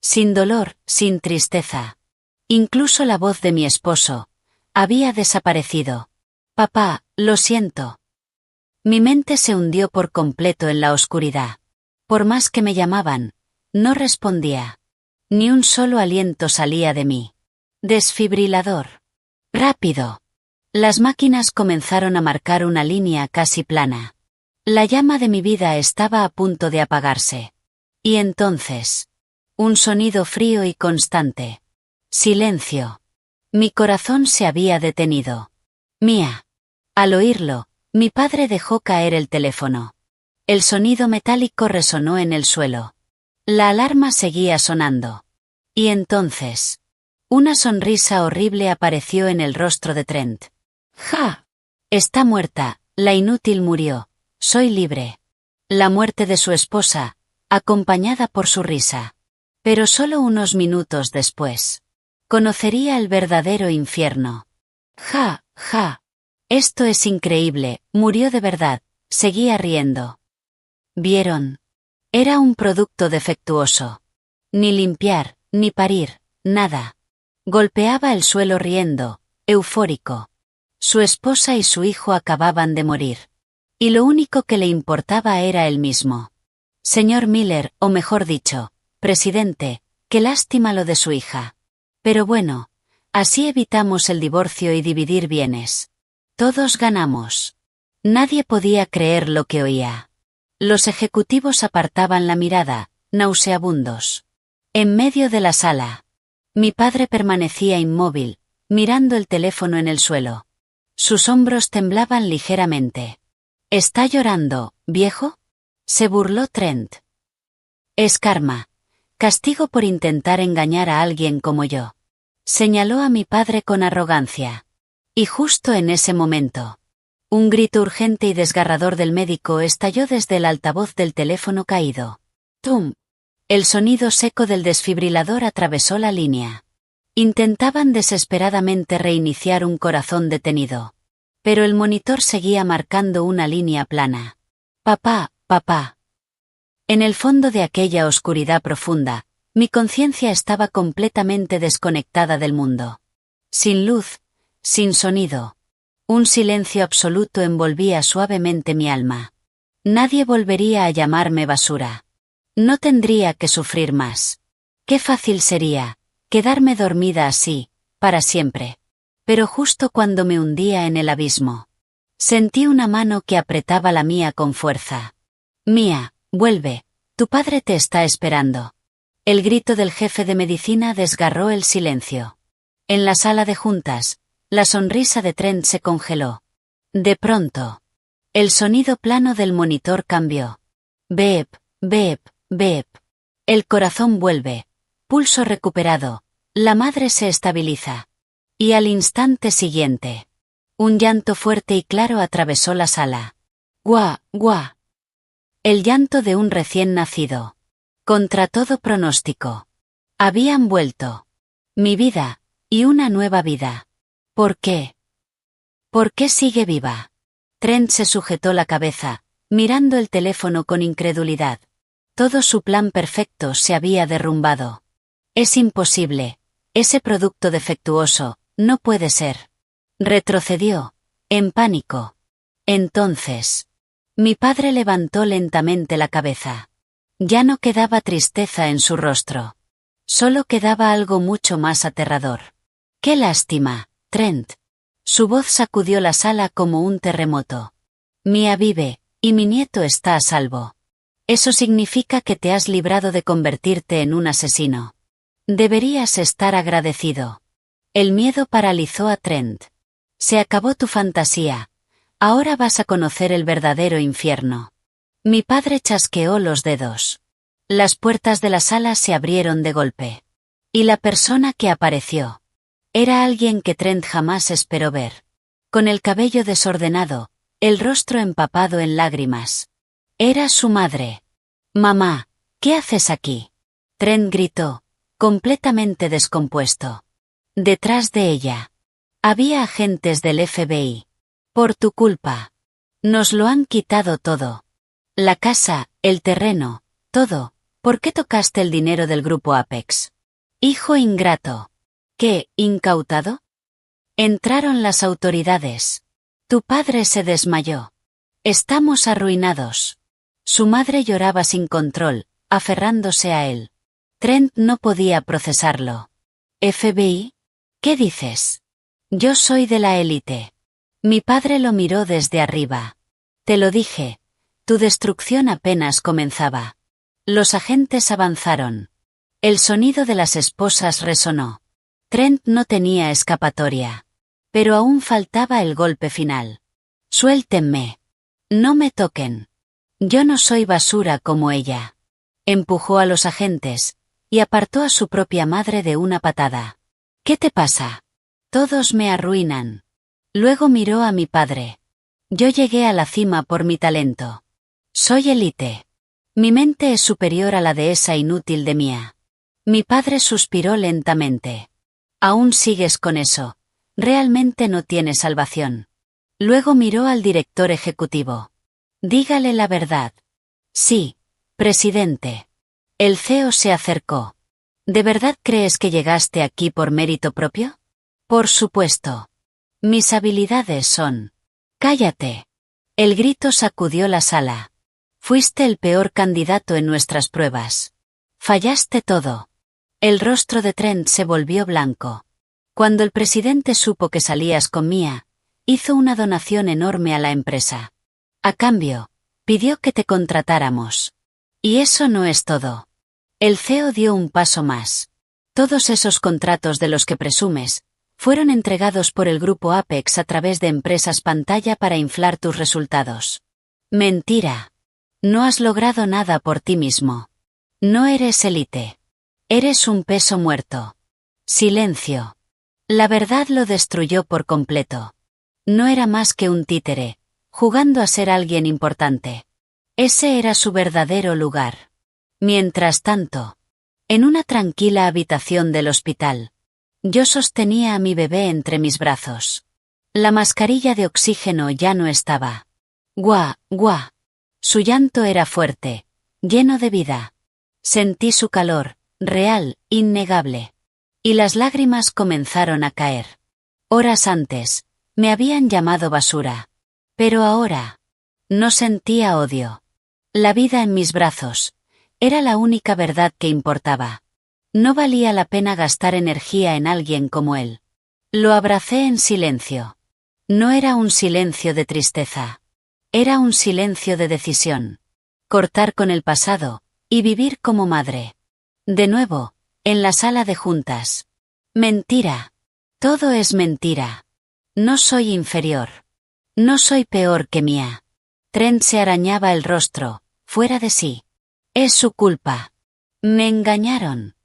Sin dolor, sin tristeza. Incluso la voz de mi esposo había desaparecido. Papá, lo siento. Mi mente se hundió por completo en la oscuridad. Por más que me llamaban, no respondía. Ni un solo aliento salía de mí. Desfibrilador. Rápido. Las máquinas comenzaron a marcar una línea casi plana. La llama de mi vida estaba a punto de apagarse. Y entonces, un sonido frío y constante. Silencio. Mi corazón se había detenido. Mia. Al oírlo, mi padre dejó caer el teléfono. El sonido metálico resonó en el suelo. La alarma seguía sonando. Y entonces, Una sonrisa horrible apareció en el rostro de Trent. ¡Ja! Está muerta, la inútil murió. Soy libre. La muerte de su esposa, acompañada por su risa. Pero solo unos minutos después. Conocería el verdadero infierno. ¡Ja! ¡Ja! Esto es increíble, murió de verdad, seguía riendo. ¿Vieron? Era un producto defectuoso. Ni limpiar, ni parir, nada. Golpeaba el suelo riendo, eufórico. Su esposa y su hijo acababan de morir. Y lo único que le importaba era él mismo. Señor Miller, o mejor dicho, presidente, qué lástima lo de su hija. Pero bueno, así evitamos el divorcio y dividir bienes. Todos ganamos. Nadie podía creer lo que oía. Los ejecutivos apartaban la mirada, nauseabundos. En medio de la sala. Mi padre permanecía inmóvil, mirando el teléfono en el suelo. Sus hombros temblaban ligeramente. ¿Está llorando, viejo? Se burló Trent. Es karma. Castigo por intentar engañar a alguien como yo. Señaló a mi padre con arrogancia. Y justo en ese momento. Un grito urgente y desgarrador del médico estalló desde el altavoz del teléfono caído. ¡Tum! El sonido seco del desfibrilador atravesó la línea. Intentaban desesperadamente reiniciar un corazón detenido. Pero el monitor seguía marcando una línea plana. Papá, papá. En el fondo de aquella oscuridad profunda, mi conciencia estaba completamente desconectada del mundo. Sin luz, sin sonido. Un silencio absoluto envolvía suavemente mi alma. Nadie volvería a llamarme basura. No tendría que sufrir más. Qué fácil sería, quedarme dormida así, para siempre. Pero justo cuando me hundía en el abismo, sentí una mano que apretaba la mía con fuerza. Mía, vuelve, tu padre te está esperando. El grito del jefe de medicina desgarró el silencio. En la sala de juntas, la sonrisa de Trent se congeló. De pronto, el sonido plano del monitor cambió. Beep, beep, beep. El corazón vuelve. Pulso recuperado. La madre se estabiliza. Y al instante siguiente, un llanto fuerte y claro atravesó la sala. ¡Guau, guau! El llanto de un recién nacido. Contra todo pronóstico. Habían vuelto. Mi vida, y una nueva vida. ¿Por qué? ¿Por qué sigue viva? Trent se sujetó la cabeza, mirando el teléfono con incredulidad. Todo su plan perfecto se había derrumbado. Es imposible. Ese producto defectuoso, no puede ser. Retrocedió, en pánico. Entonces, mi padre levantó lentamente la cabeza. Ya no quedaba tristeza en su rostro. Solo quedaba algo mucho más aterrador. ¡Qué lástima, Trent! Su voz sacudió la sala como un terremoto. Mía vive, y mi nieto está a salvo. Eso significa que te has librado de convertirte en un asesino. Deberías estar agradecido. El miedo paralizó a Trent. Se acabó tu fantasía. Ahora vas a conocer el verdadero infierno. Mi padre chasqueó los dedos. Las puertas de la sala se abrieron de golpe. Y la persona que apareció era alguien que Trent jamás esperó ver. Con el cabello desordenado, el rostro empapado en lágrimas. Era su madre. Mamá, ¿qué haces aquí? Trent gritó, completamente descompuesto. Detrás de ella había agentes del FBI. Por tu culpa. Nos lo han quitado todo. La casa, el terreno, todo. ¿Por qué tocaste el dinero del grupo Apex? Hijo ingrato. ¿Qué, incautado? Entraron las autoridades. Tu padre se desmayó. Estamos arruinados. Su madre lloraba sin control, aferrándose a él. Trent no podía procesarlo. ¿FBI? ¿Qué dices? Yo soy de la élite. Mi padre lo miró desde arriba. Te lo dije. Tu destrucción apenas comenzaba. Los agentes avanzaron. El sonido de las esposas resonó. Trent no tenía escapatoria. Pero aún faltaba el golpe final. Suéltenme. No me toquen. Yo no soy basura como ella. Empujó a los agentes, y apartó a su propia madre de una patada. ¿Qué te pasa? Todos me arruinan. Luego miró a mi padre. Yo llegué a la cima por mi talento. Soy élite. Mi mente es superior a la de esa inútil de Mia. Mi padre suspiró lentamente. Aún sigues con eso. Realmente no tienes salvación. Luego miró al director ejecutivo. Dígale la verdad. Sí, presidente. El CEO se acercó. ¿De verdad crees que llegaste aquí por mérito propio? Por supuesto. Mis habilidades son. Cállate. El grito sacudió la sala. Fuiste el peor candidato en nuestras pruebas. Fallaste todo. El rostro de Trent se volvió blanco. Cuando el presidente supo que salías con Mia, hizo una donación enorme a la empresa. A cambio, pidió que te contratáramos. Y eso no es todo. El CEO dio un paso más. Todos esos contratos de los que presumes, fueron entregados por el grupo Apex a través de empresas pantalla para inflar tus resultados. Mentira. No has logrado nada por ti mismo. No eres élite. Eres un peso muerto. Silencio. La verdad lo destruyó por completo. No era más que un títere, jugando a ser alguien importante. Ese era su verdadero lugar. Mientras tanto, en una tranquila habitación del hospital, yo sostenía a mi bebé entre mis brazos. La mascarilla de oxígeno ya no estaba. Guá, guá. Su llanto era fuerte, lleno de vida. Sentí su calor, real, innegable. Y las lágrimas comenzaron a caer. Horas antes, me habían llamado basura. Pero ahora, no sentía odio. La vida en mis brazos, era la única verdad que importaba. No valía la pena gastar energía en alguien como él. Lo abracé en silencio. No era un silencio de tristeza. Era un silencio de decisión. Cortar con el pasado, y vivir como madre. De nuevo, en la sala de juntas. Mentira. Todo es mentira. No soy inferior. No soy peor que Mia. Trent se arañaba el rostro, fuera de sí. Es su culpa. Me engañaron.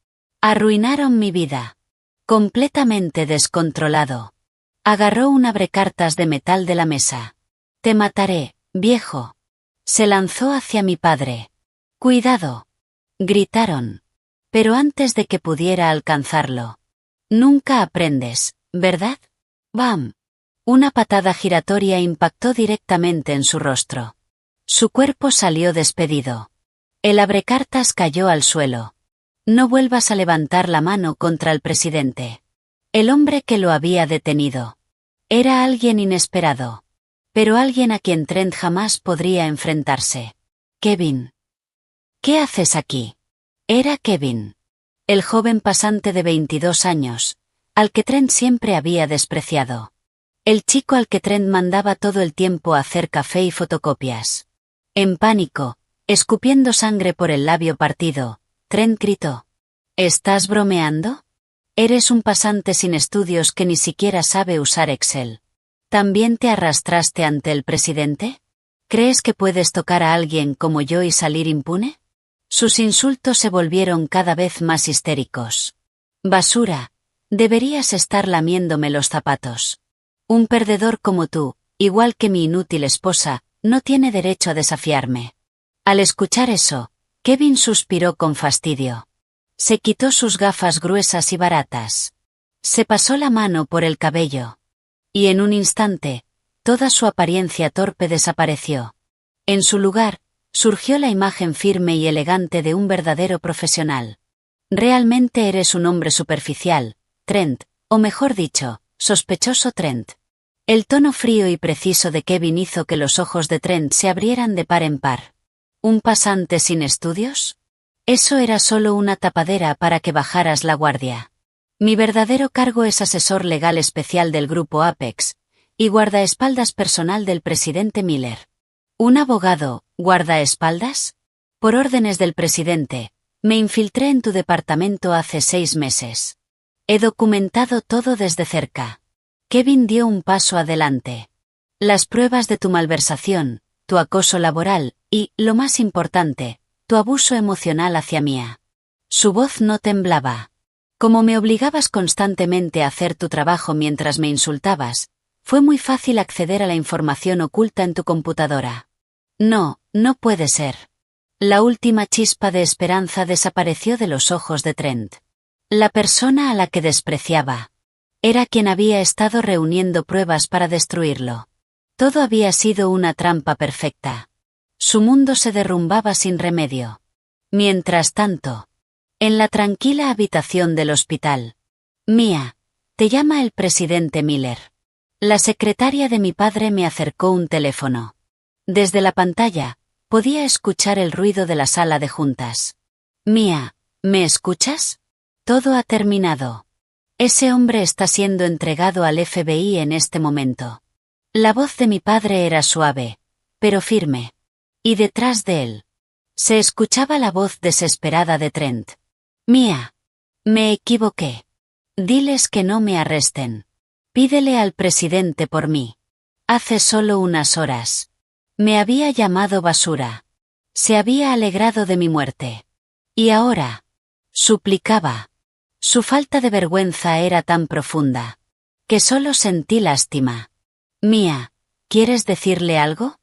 Arruinaron mi vida. Completamente descontrolado. Agarró un abrecartas de metal de la mesa. Te mataré, viejo. Se lanzó hacia mi padre. Cuidado. Gritaron. Pero antes de que pudiera alcanzarlo. Nunca aprendes, ¿verdad? ¡Bam! Una patada giratoria impactó directamente en su rostro. Su cuerpo salió despedido. El abrecartas cayó al suelo. No vuelvas a levantar la mano contra el presidente. El hombre que lo había detenido. Era alguien inesperado. Pero alguien a quien Trent jamás podría enfrentarse. Kevin. ¿Qué haces aquí? Era Kevin. El joven pasante de 22 años, al que Trent siempre había despreciado. El chico al que Trent mandaba todo el tiempo a hacer café y fotocopias. En pánico, escupiendo sangre por el labio partido, Trent gritó. ¿Estás bromeando? Eres un pasante sin estudios que ni siquiera sabe usar Excel. ¿También te arrastraste ante el presidente? ¿Crees que puedes tocar a alguien como yo y salir impune? Sus insultos se volvieron cada vez más histéricos. Basura, deberías estar lamiéndome los zapatos. Un perdedor como tú, igual que mi inútil esposa, no tiene derecho a desafiarme. Al escuchar eso, Kevin suspiró con fastidio. Se quitó sus gafas gruesas y baratas. Se pasó la mano por el cabello. Y en un instante, toda su apariencia torpe desapareció. En su lugar, surgió la imagen firme y elegante de un verdadero profesional. Realmente eres un hombre superficial, Trent, o mejor dicho, sospechoso Trent. El tono frío y preciso de Kevin hizo que los ojos de Trent se abrieran de par en par. ¿Un pasante sin estudios? Eso era solo una tapadera para que bajaras la guardia. Mi verdadero cargo es asesor legal especial del grupo Apex, y guardaespaldas personal del presidente Miller. ¿Un abogado, guardaespaldas? Por órdenes del presidente, me infiltré en tu departamento hace 6 meses. He documentado todo desde cerca. Kevin dio un paso adelante. Las pruebas de tu malversación, tu acoso laboral, y, lo más importante, tu abuso emocional hacia Mia. Su voz no temblaba. Como me obligabas constantemente a hacer tu trabajo mientras me insultabas, fue muy fácil acceder a la información oculta en tu computadora. No, no puede ser. La última chispa de esperanza desapareció de los ojos de Trent. La persona a la que despreciaba era quien había estado reuniendo pruebas para destruirlo. Todo había sido una trampa perfecta. Su mundo se derrumbaba sin remedio. Mientras tanto, en la tranquila habitación del hospital. Mía, te llama el presidente Miller. La secretaria de mi padre me acercó un teléfono. Desde la pantalla, podía escuchar el ruido de la sala de juntas. Mía, ¿me escuchas? Todo ha terminado. Ese hombre está siendo entregado al FBI en este momento. La voz de mi padre era suave, pero firme. Y detrás de él se escuchaba la voz desesperada de Trent. Mía, me equivoqué. Diles que no me arresten. Pídele al presidente por mí. Hace solo unas horas me había llamado basura. Se había alegrado de mi muerte. Y ahora suplicaba. Su falta de vergüenza era tan profunda que solo sentí lástima. Mía, ¿quieres decirle algo?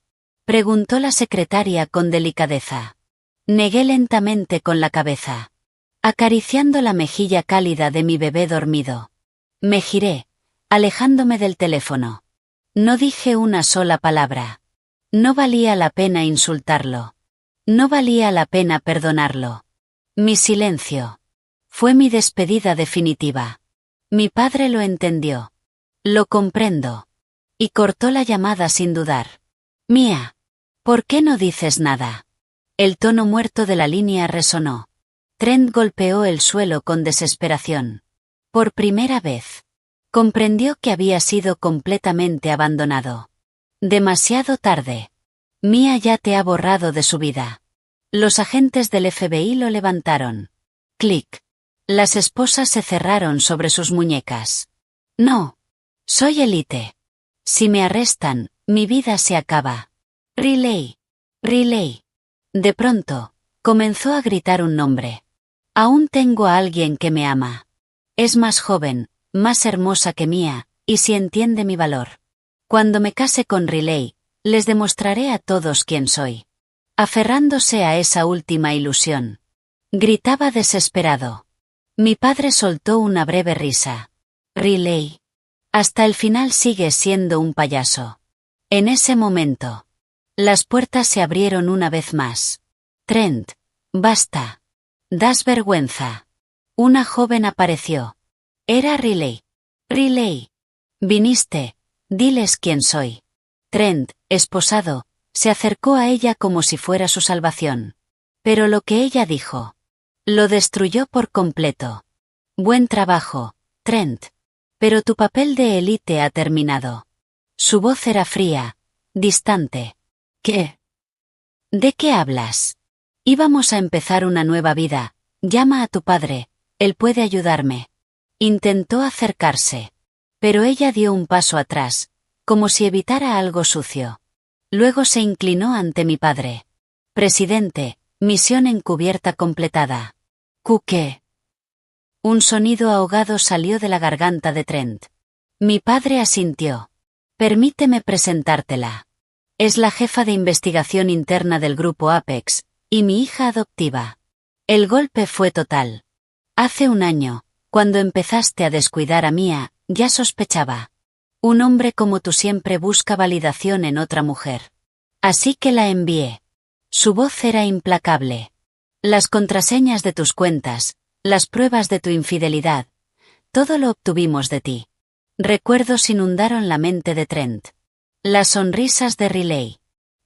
Preguntó la secretaria con delicadeza. Negué lentamente con la cabeza, acariciando la mejilla cálida de mi bebé dormido. Me giré, alejándome del teléfono. No dije una sola palabra. No valía la pena insultarlo. No valía la pena perdonarlo. Mi silencio fue mi despedida definitiva. Mi padre lo entendió. Lo comprendo. Y cortó la llamada sin dudar. Mía, ¿por qué no dices nada? El tono muerto de la línea resonó. Trent golpeó el suelo con desesperación. Por primera vez, comprendió que había sido completamente abandonado. Demasiado tarde. Mía ya te ha borrado de su vida. Los agentes del FBI lo levantaron. Clic. Las esposas se cerraron sobre sus muñecas. No. Soy élite. Si me arrestan, mi vida se acaba. Riley. Riley. De pronto, comenzó a gritar un nombre. Aún tengo a alguien que me ama. Es más joven, más hermosa que Mía, y si entiende mi valor. Cuando me case con Riley, les demostraré a todos quién soy. Aferrándose a esa última ilusión, gritaba desesperado. Mi padre soltó una breve risa. Riley. Hasta el final sigues siendo un payaso. En ese momento, las puertas se abrieron una vez más. Trent, basta. Das vergüenza. Una joven apareció. Era Riley. Riley. Viniste. Diles quién soy. Trent, esposado, se acercó a ella como si fuera su salvación. Pero lo que ella dijo lo destruyó por completo. Buen trabajo, Trent. Pero tu papel de élite ha terminado. Su voz era fría, distante. ¿Qué? ¿De qué hablas? Íbamos a empezar una nueva vida. Llama a tu padre, él puede ayudarme. Intentó acercarse. Pero ella dio un paso atrás, como si evitara algo sucio. Luego se inclinó ante mi padre. Presidente, misión encubierta completada. ¿Qué? Un sonido ahogado salió de la garganta de Trent. Mi padre asintió. Permíteme presentártela. Es la jefa de investigación interna del grupo Apex, y mi hija adoptiva. El golpe fue total. Hace un año, cuando empezaste a descuidar a Mía, ya sospechaba. Un hombre como tú siempre busca validación en otra mujer. Así que la envié. Su voz era implacable. Las contraseñas de tus cuentas, las pruebas de tu infidelidad, todo lo obtuvimos de ti. Recuerdos inundaron la mente de Trent. Las sonrisas de Riley.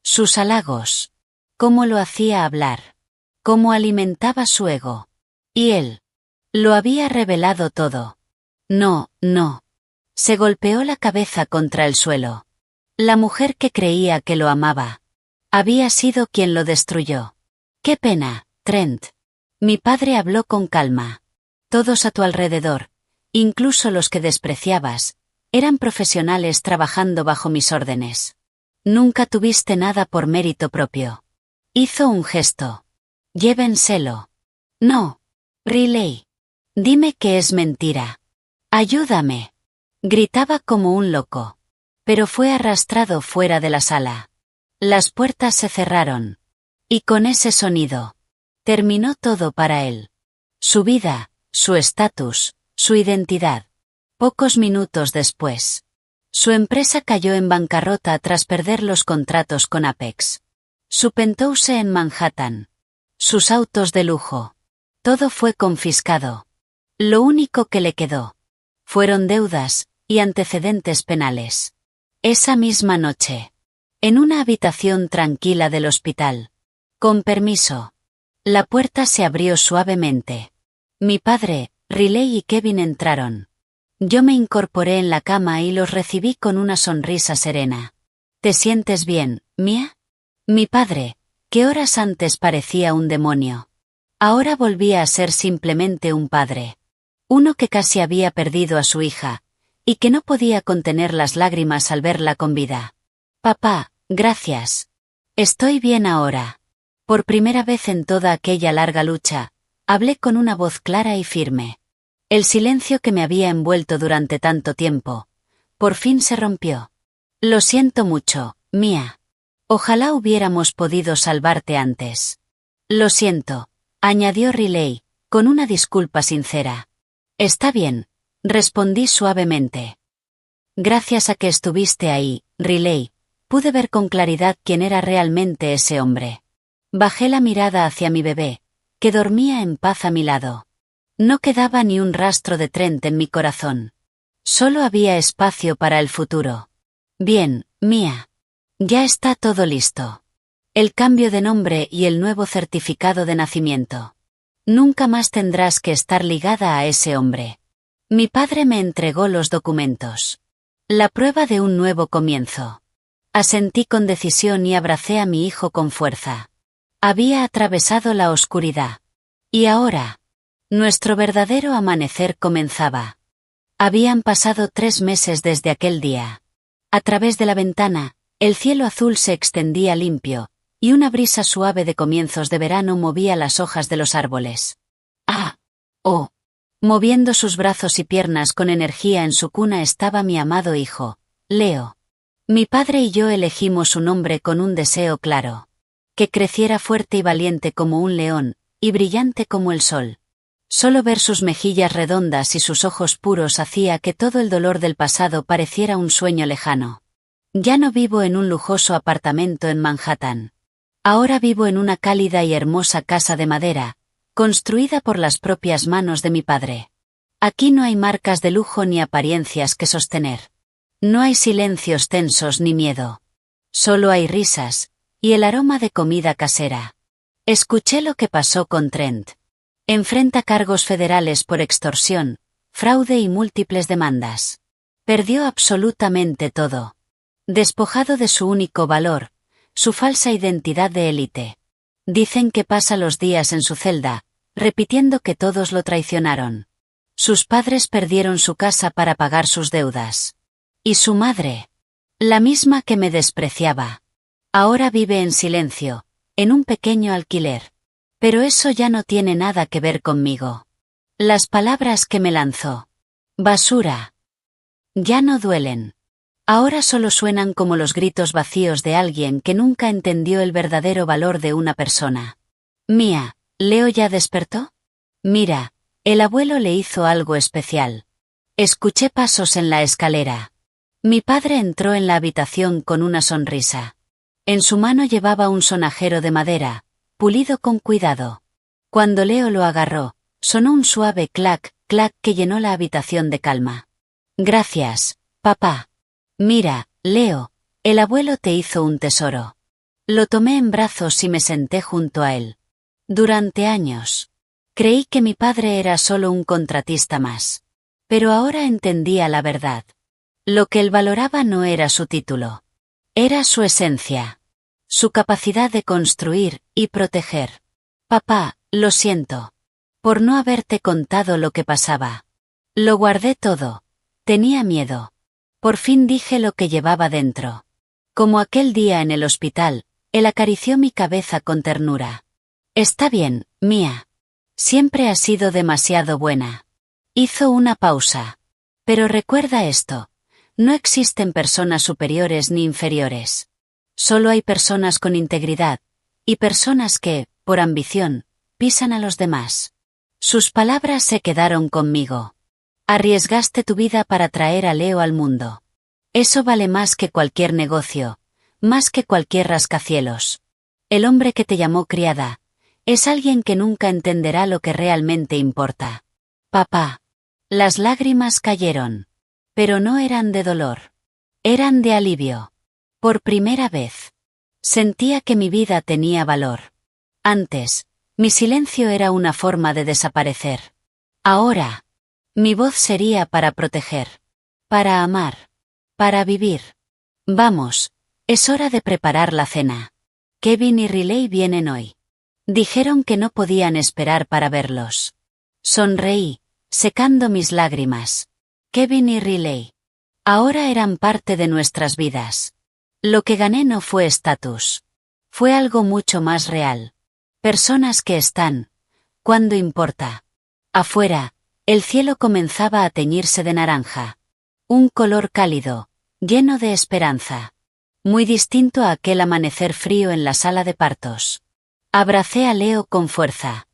Sus halagos. Cómo lo hacía hablar. Cómo alimentaba su ego. Y él. Lo había revelado todo. No, no. Se golpeó la cabeza contra el suelo. La mujer que creía que lo amaba había sido quien lo destruyó. Qué pena, Trent. Mi padre habló con calma. Todos a tu alrededor, incluso los que despreciabas, eran profesionales trabajando bajo mis órdenes. Nunca tuviste nada por mérito propio. Hizo un gesto. Llévenselo. No. Riley. Dime que es mentira. Ayúdame. Gritaba como un loco. Pero fue arrastrado fuera de la sala. Las puertas se cerraron. Y con ese sonido, terminó todo para él. Su vida, su estatus, su identidad. Pocos minutos después, su empresa cayó en bancarrota tras perder los contratos con Apex. Su penthouse en Manhattan. Sus autos de lujo. Todo fue confiscado. Lo único que le quedó fueron deudas y antecedentes penales. Esa misma noche, en una habitación tranquila del hospital. Con permiso. La puerta se abrió suavemente. Mi padre, Riley y Kevin entraron. Yo me incorporé en la cama y los recibí con una sonrisa serena. ¿Te sientes bien, Mia? Mi padre, que horas antes parecía un demonio, ahora volvía a ser simplemente un padre. Uno que casi había perdido a su hija, y que no podía contener las lágrimas al verla con vida. Papá, gracias. Estoy bien ahora. Por primera vez en toda aquella larga lucha, hablé con una voz clara y firme. El silencio que me había envuelto durante tanto tiempo, por fin se rompió. Lo siento mucho, Mia. Ojalá hubiéramos podido salvarte antes. Lo siento, añadió Riley, con una disculpa sincera. Está bien, respondí suavemente. Gracias a que estuviste ahí, Riley, pude ver con claridad quién era realmente ese hombre. Bajé la mirada hacia mi bebé, que dormía en paz a mi lado. No quedaba ni un rastro de Trent en mi corazón. Solo había espacio para el futuro. Bien, Mia. Ya está todo listo. El cambio de nombre y el nuevo certificado de nacimiento. Nunca más tendrás que estar ligada a ese hombre. Mi padre me entregó los documentos. La prueba de un nuevo comienzo. Asentí con decisión y abracé a mi hijo con fuerza. Había atravesado la oscuridad. Y ahora, nuestro verdadero amanecer comenzaba. Habían pasado 3 meses desde aquel día. A través de la ventana, el cielo azul se extendía limpio, y una brisa suave de comienzos de verano movía las hojas de los árboles. ¡Ah! ¡Oh! Moviendo sus brazos y piernas con energía en su cuna estaba mi amado hijo, Leo. Mi padre y yo elegimos su nombre con un deseo claro. Que creciera fuerte y valiente como un león, y brillante como el sol. Solo ver sus mejillas redondas y sus ojos puros hacía que todo el dolor del pasado pareciera un sueño lejano. Ya no vivo en un lujoso apartamento en Manhattan. Ahora vivo en una cálida y hermosa casa de madera, construida por las propias manos de mi padre. Aquí no hay marcas de lujo ni apariencias que sostener. No hay silencios tensos ni miedo. Solo hay risas, y el aroma de comida casera. Escuché lo que pasó con Trent. Enfrenta cargos federales por extorsión, fraude y múltiples demandas. Perdió absolutamente todo. Despojado de su único valor, su falsa identidad de élite. Dicen que pasa los días en su celda, repitiendo que todos lo traicionaron. Sus padres perdieron su casa para pagar sus deudas. Y su madre, la misma que me despreciaba. Ahora vive en silencio, en un pequeño alquiler. Pero eso ya no tiene nada que ver conmigo. Las palabras que me lanzó. Basura. Ya no duelen. Ahora solo suenan como los gritos vacíos de alguien que nunca entendió el verdadero valor de una persona. Mia, ¿Leo ya despertó? Mira, el abuelo le hizo algo especial. Escuché pasos en la escalera. Mi padre entró en la habitación con una sonrisa. En su mano llevaba un sonajero de madera, pulido con cuidado. Cuando Leo lo agarró, sonó un suave clac, clac que llenó la habitación de calma. Gracias, papá. Mira, Leo, el abuelo te hizo un tesoro. Lo tomé en brazos y me senté junto a él. Durante años, creí que mi padre era solo un contratista más. Pero ahora entendía la verdad. Lo que él valoraba no era su título. Era su esencia. Su capacidad de construir y proteger. Papá, lo siento. Por no haberte contado lo que pasaba. Lo guardé todo. Tenía miedo. Por fin dije lo que llevaba dentro. Como aquel día en el hospital, él acarició mi cabeza con ternura. Está bien, Mia. Siempre has sido demasiado buena. Hizo una pausa. Pero recuerda esto. No existen personas superiores ni inferiores. Solo hay personas con integridad, y personas que, por ambición, pisan a los demás. Sus palabras se quedaron conmigo. Arriesgaste tu vida para traer a Leo al mundo. Eso vale más que cualquier negocio, más que cualquier rascacielos. El hombre que te llamó criada, es alguien que nunca entenderá lo que realmente importa. Papá. Las lágrimas cayeron. Pero no eran de dolor. Eran de alivio. Por primera vez. Sentía que mi vida tenía valor. Antes, mi silencio era una forma de desaparecer. Ahora, mi voz sería para proteger. Para amar. Para vivir. Vamos, es hora de preparar la cena. Kevin y Riley vienen hoy. Dijeron que no podían esperar para verlos. Sonreí, secando mis lágrimas. Kevin y Riley. Ahora eran parte de nuestras vidas. Lo que gané no fue estatus. Fue algo mucho más real. Personas que están, cuando importa. Afuera, el cielo comenzaba a teñirse de naranja. Un color cálido, lleno de esperanza. Muy distinto a aquel amanecer frío en la sala de partos. Abracé a Leo con fuerza.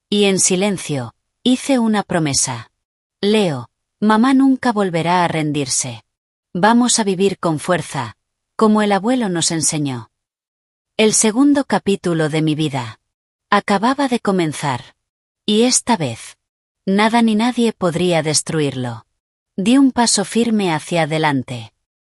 Y en silencio, hice una promesa. Leo, mamá nunca volverá a rendirse. Vamos a vivir con fuerza, como el abuelo nos enseñó. El segundo capítulo de mi vida. Acababa de comenzar. Y esta vez, nada ni nadie podría destruirlo. Di un paso firme hacia adelante.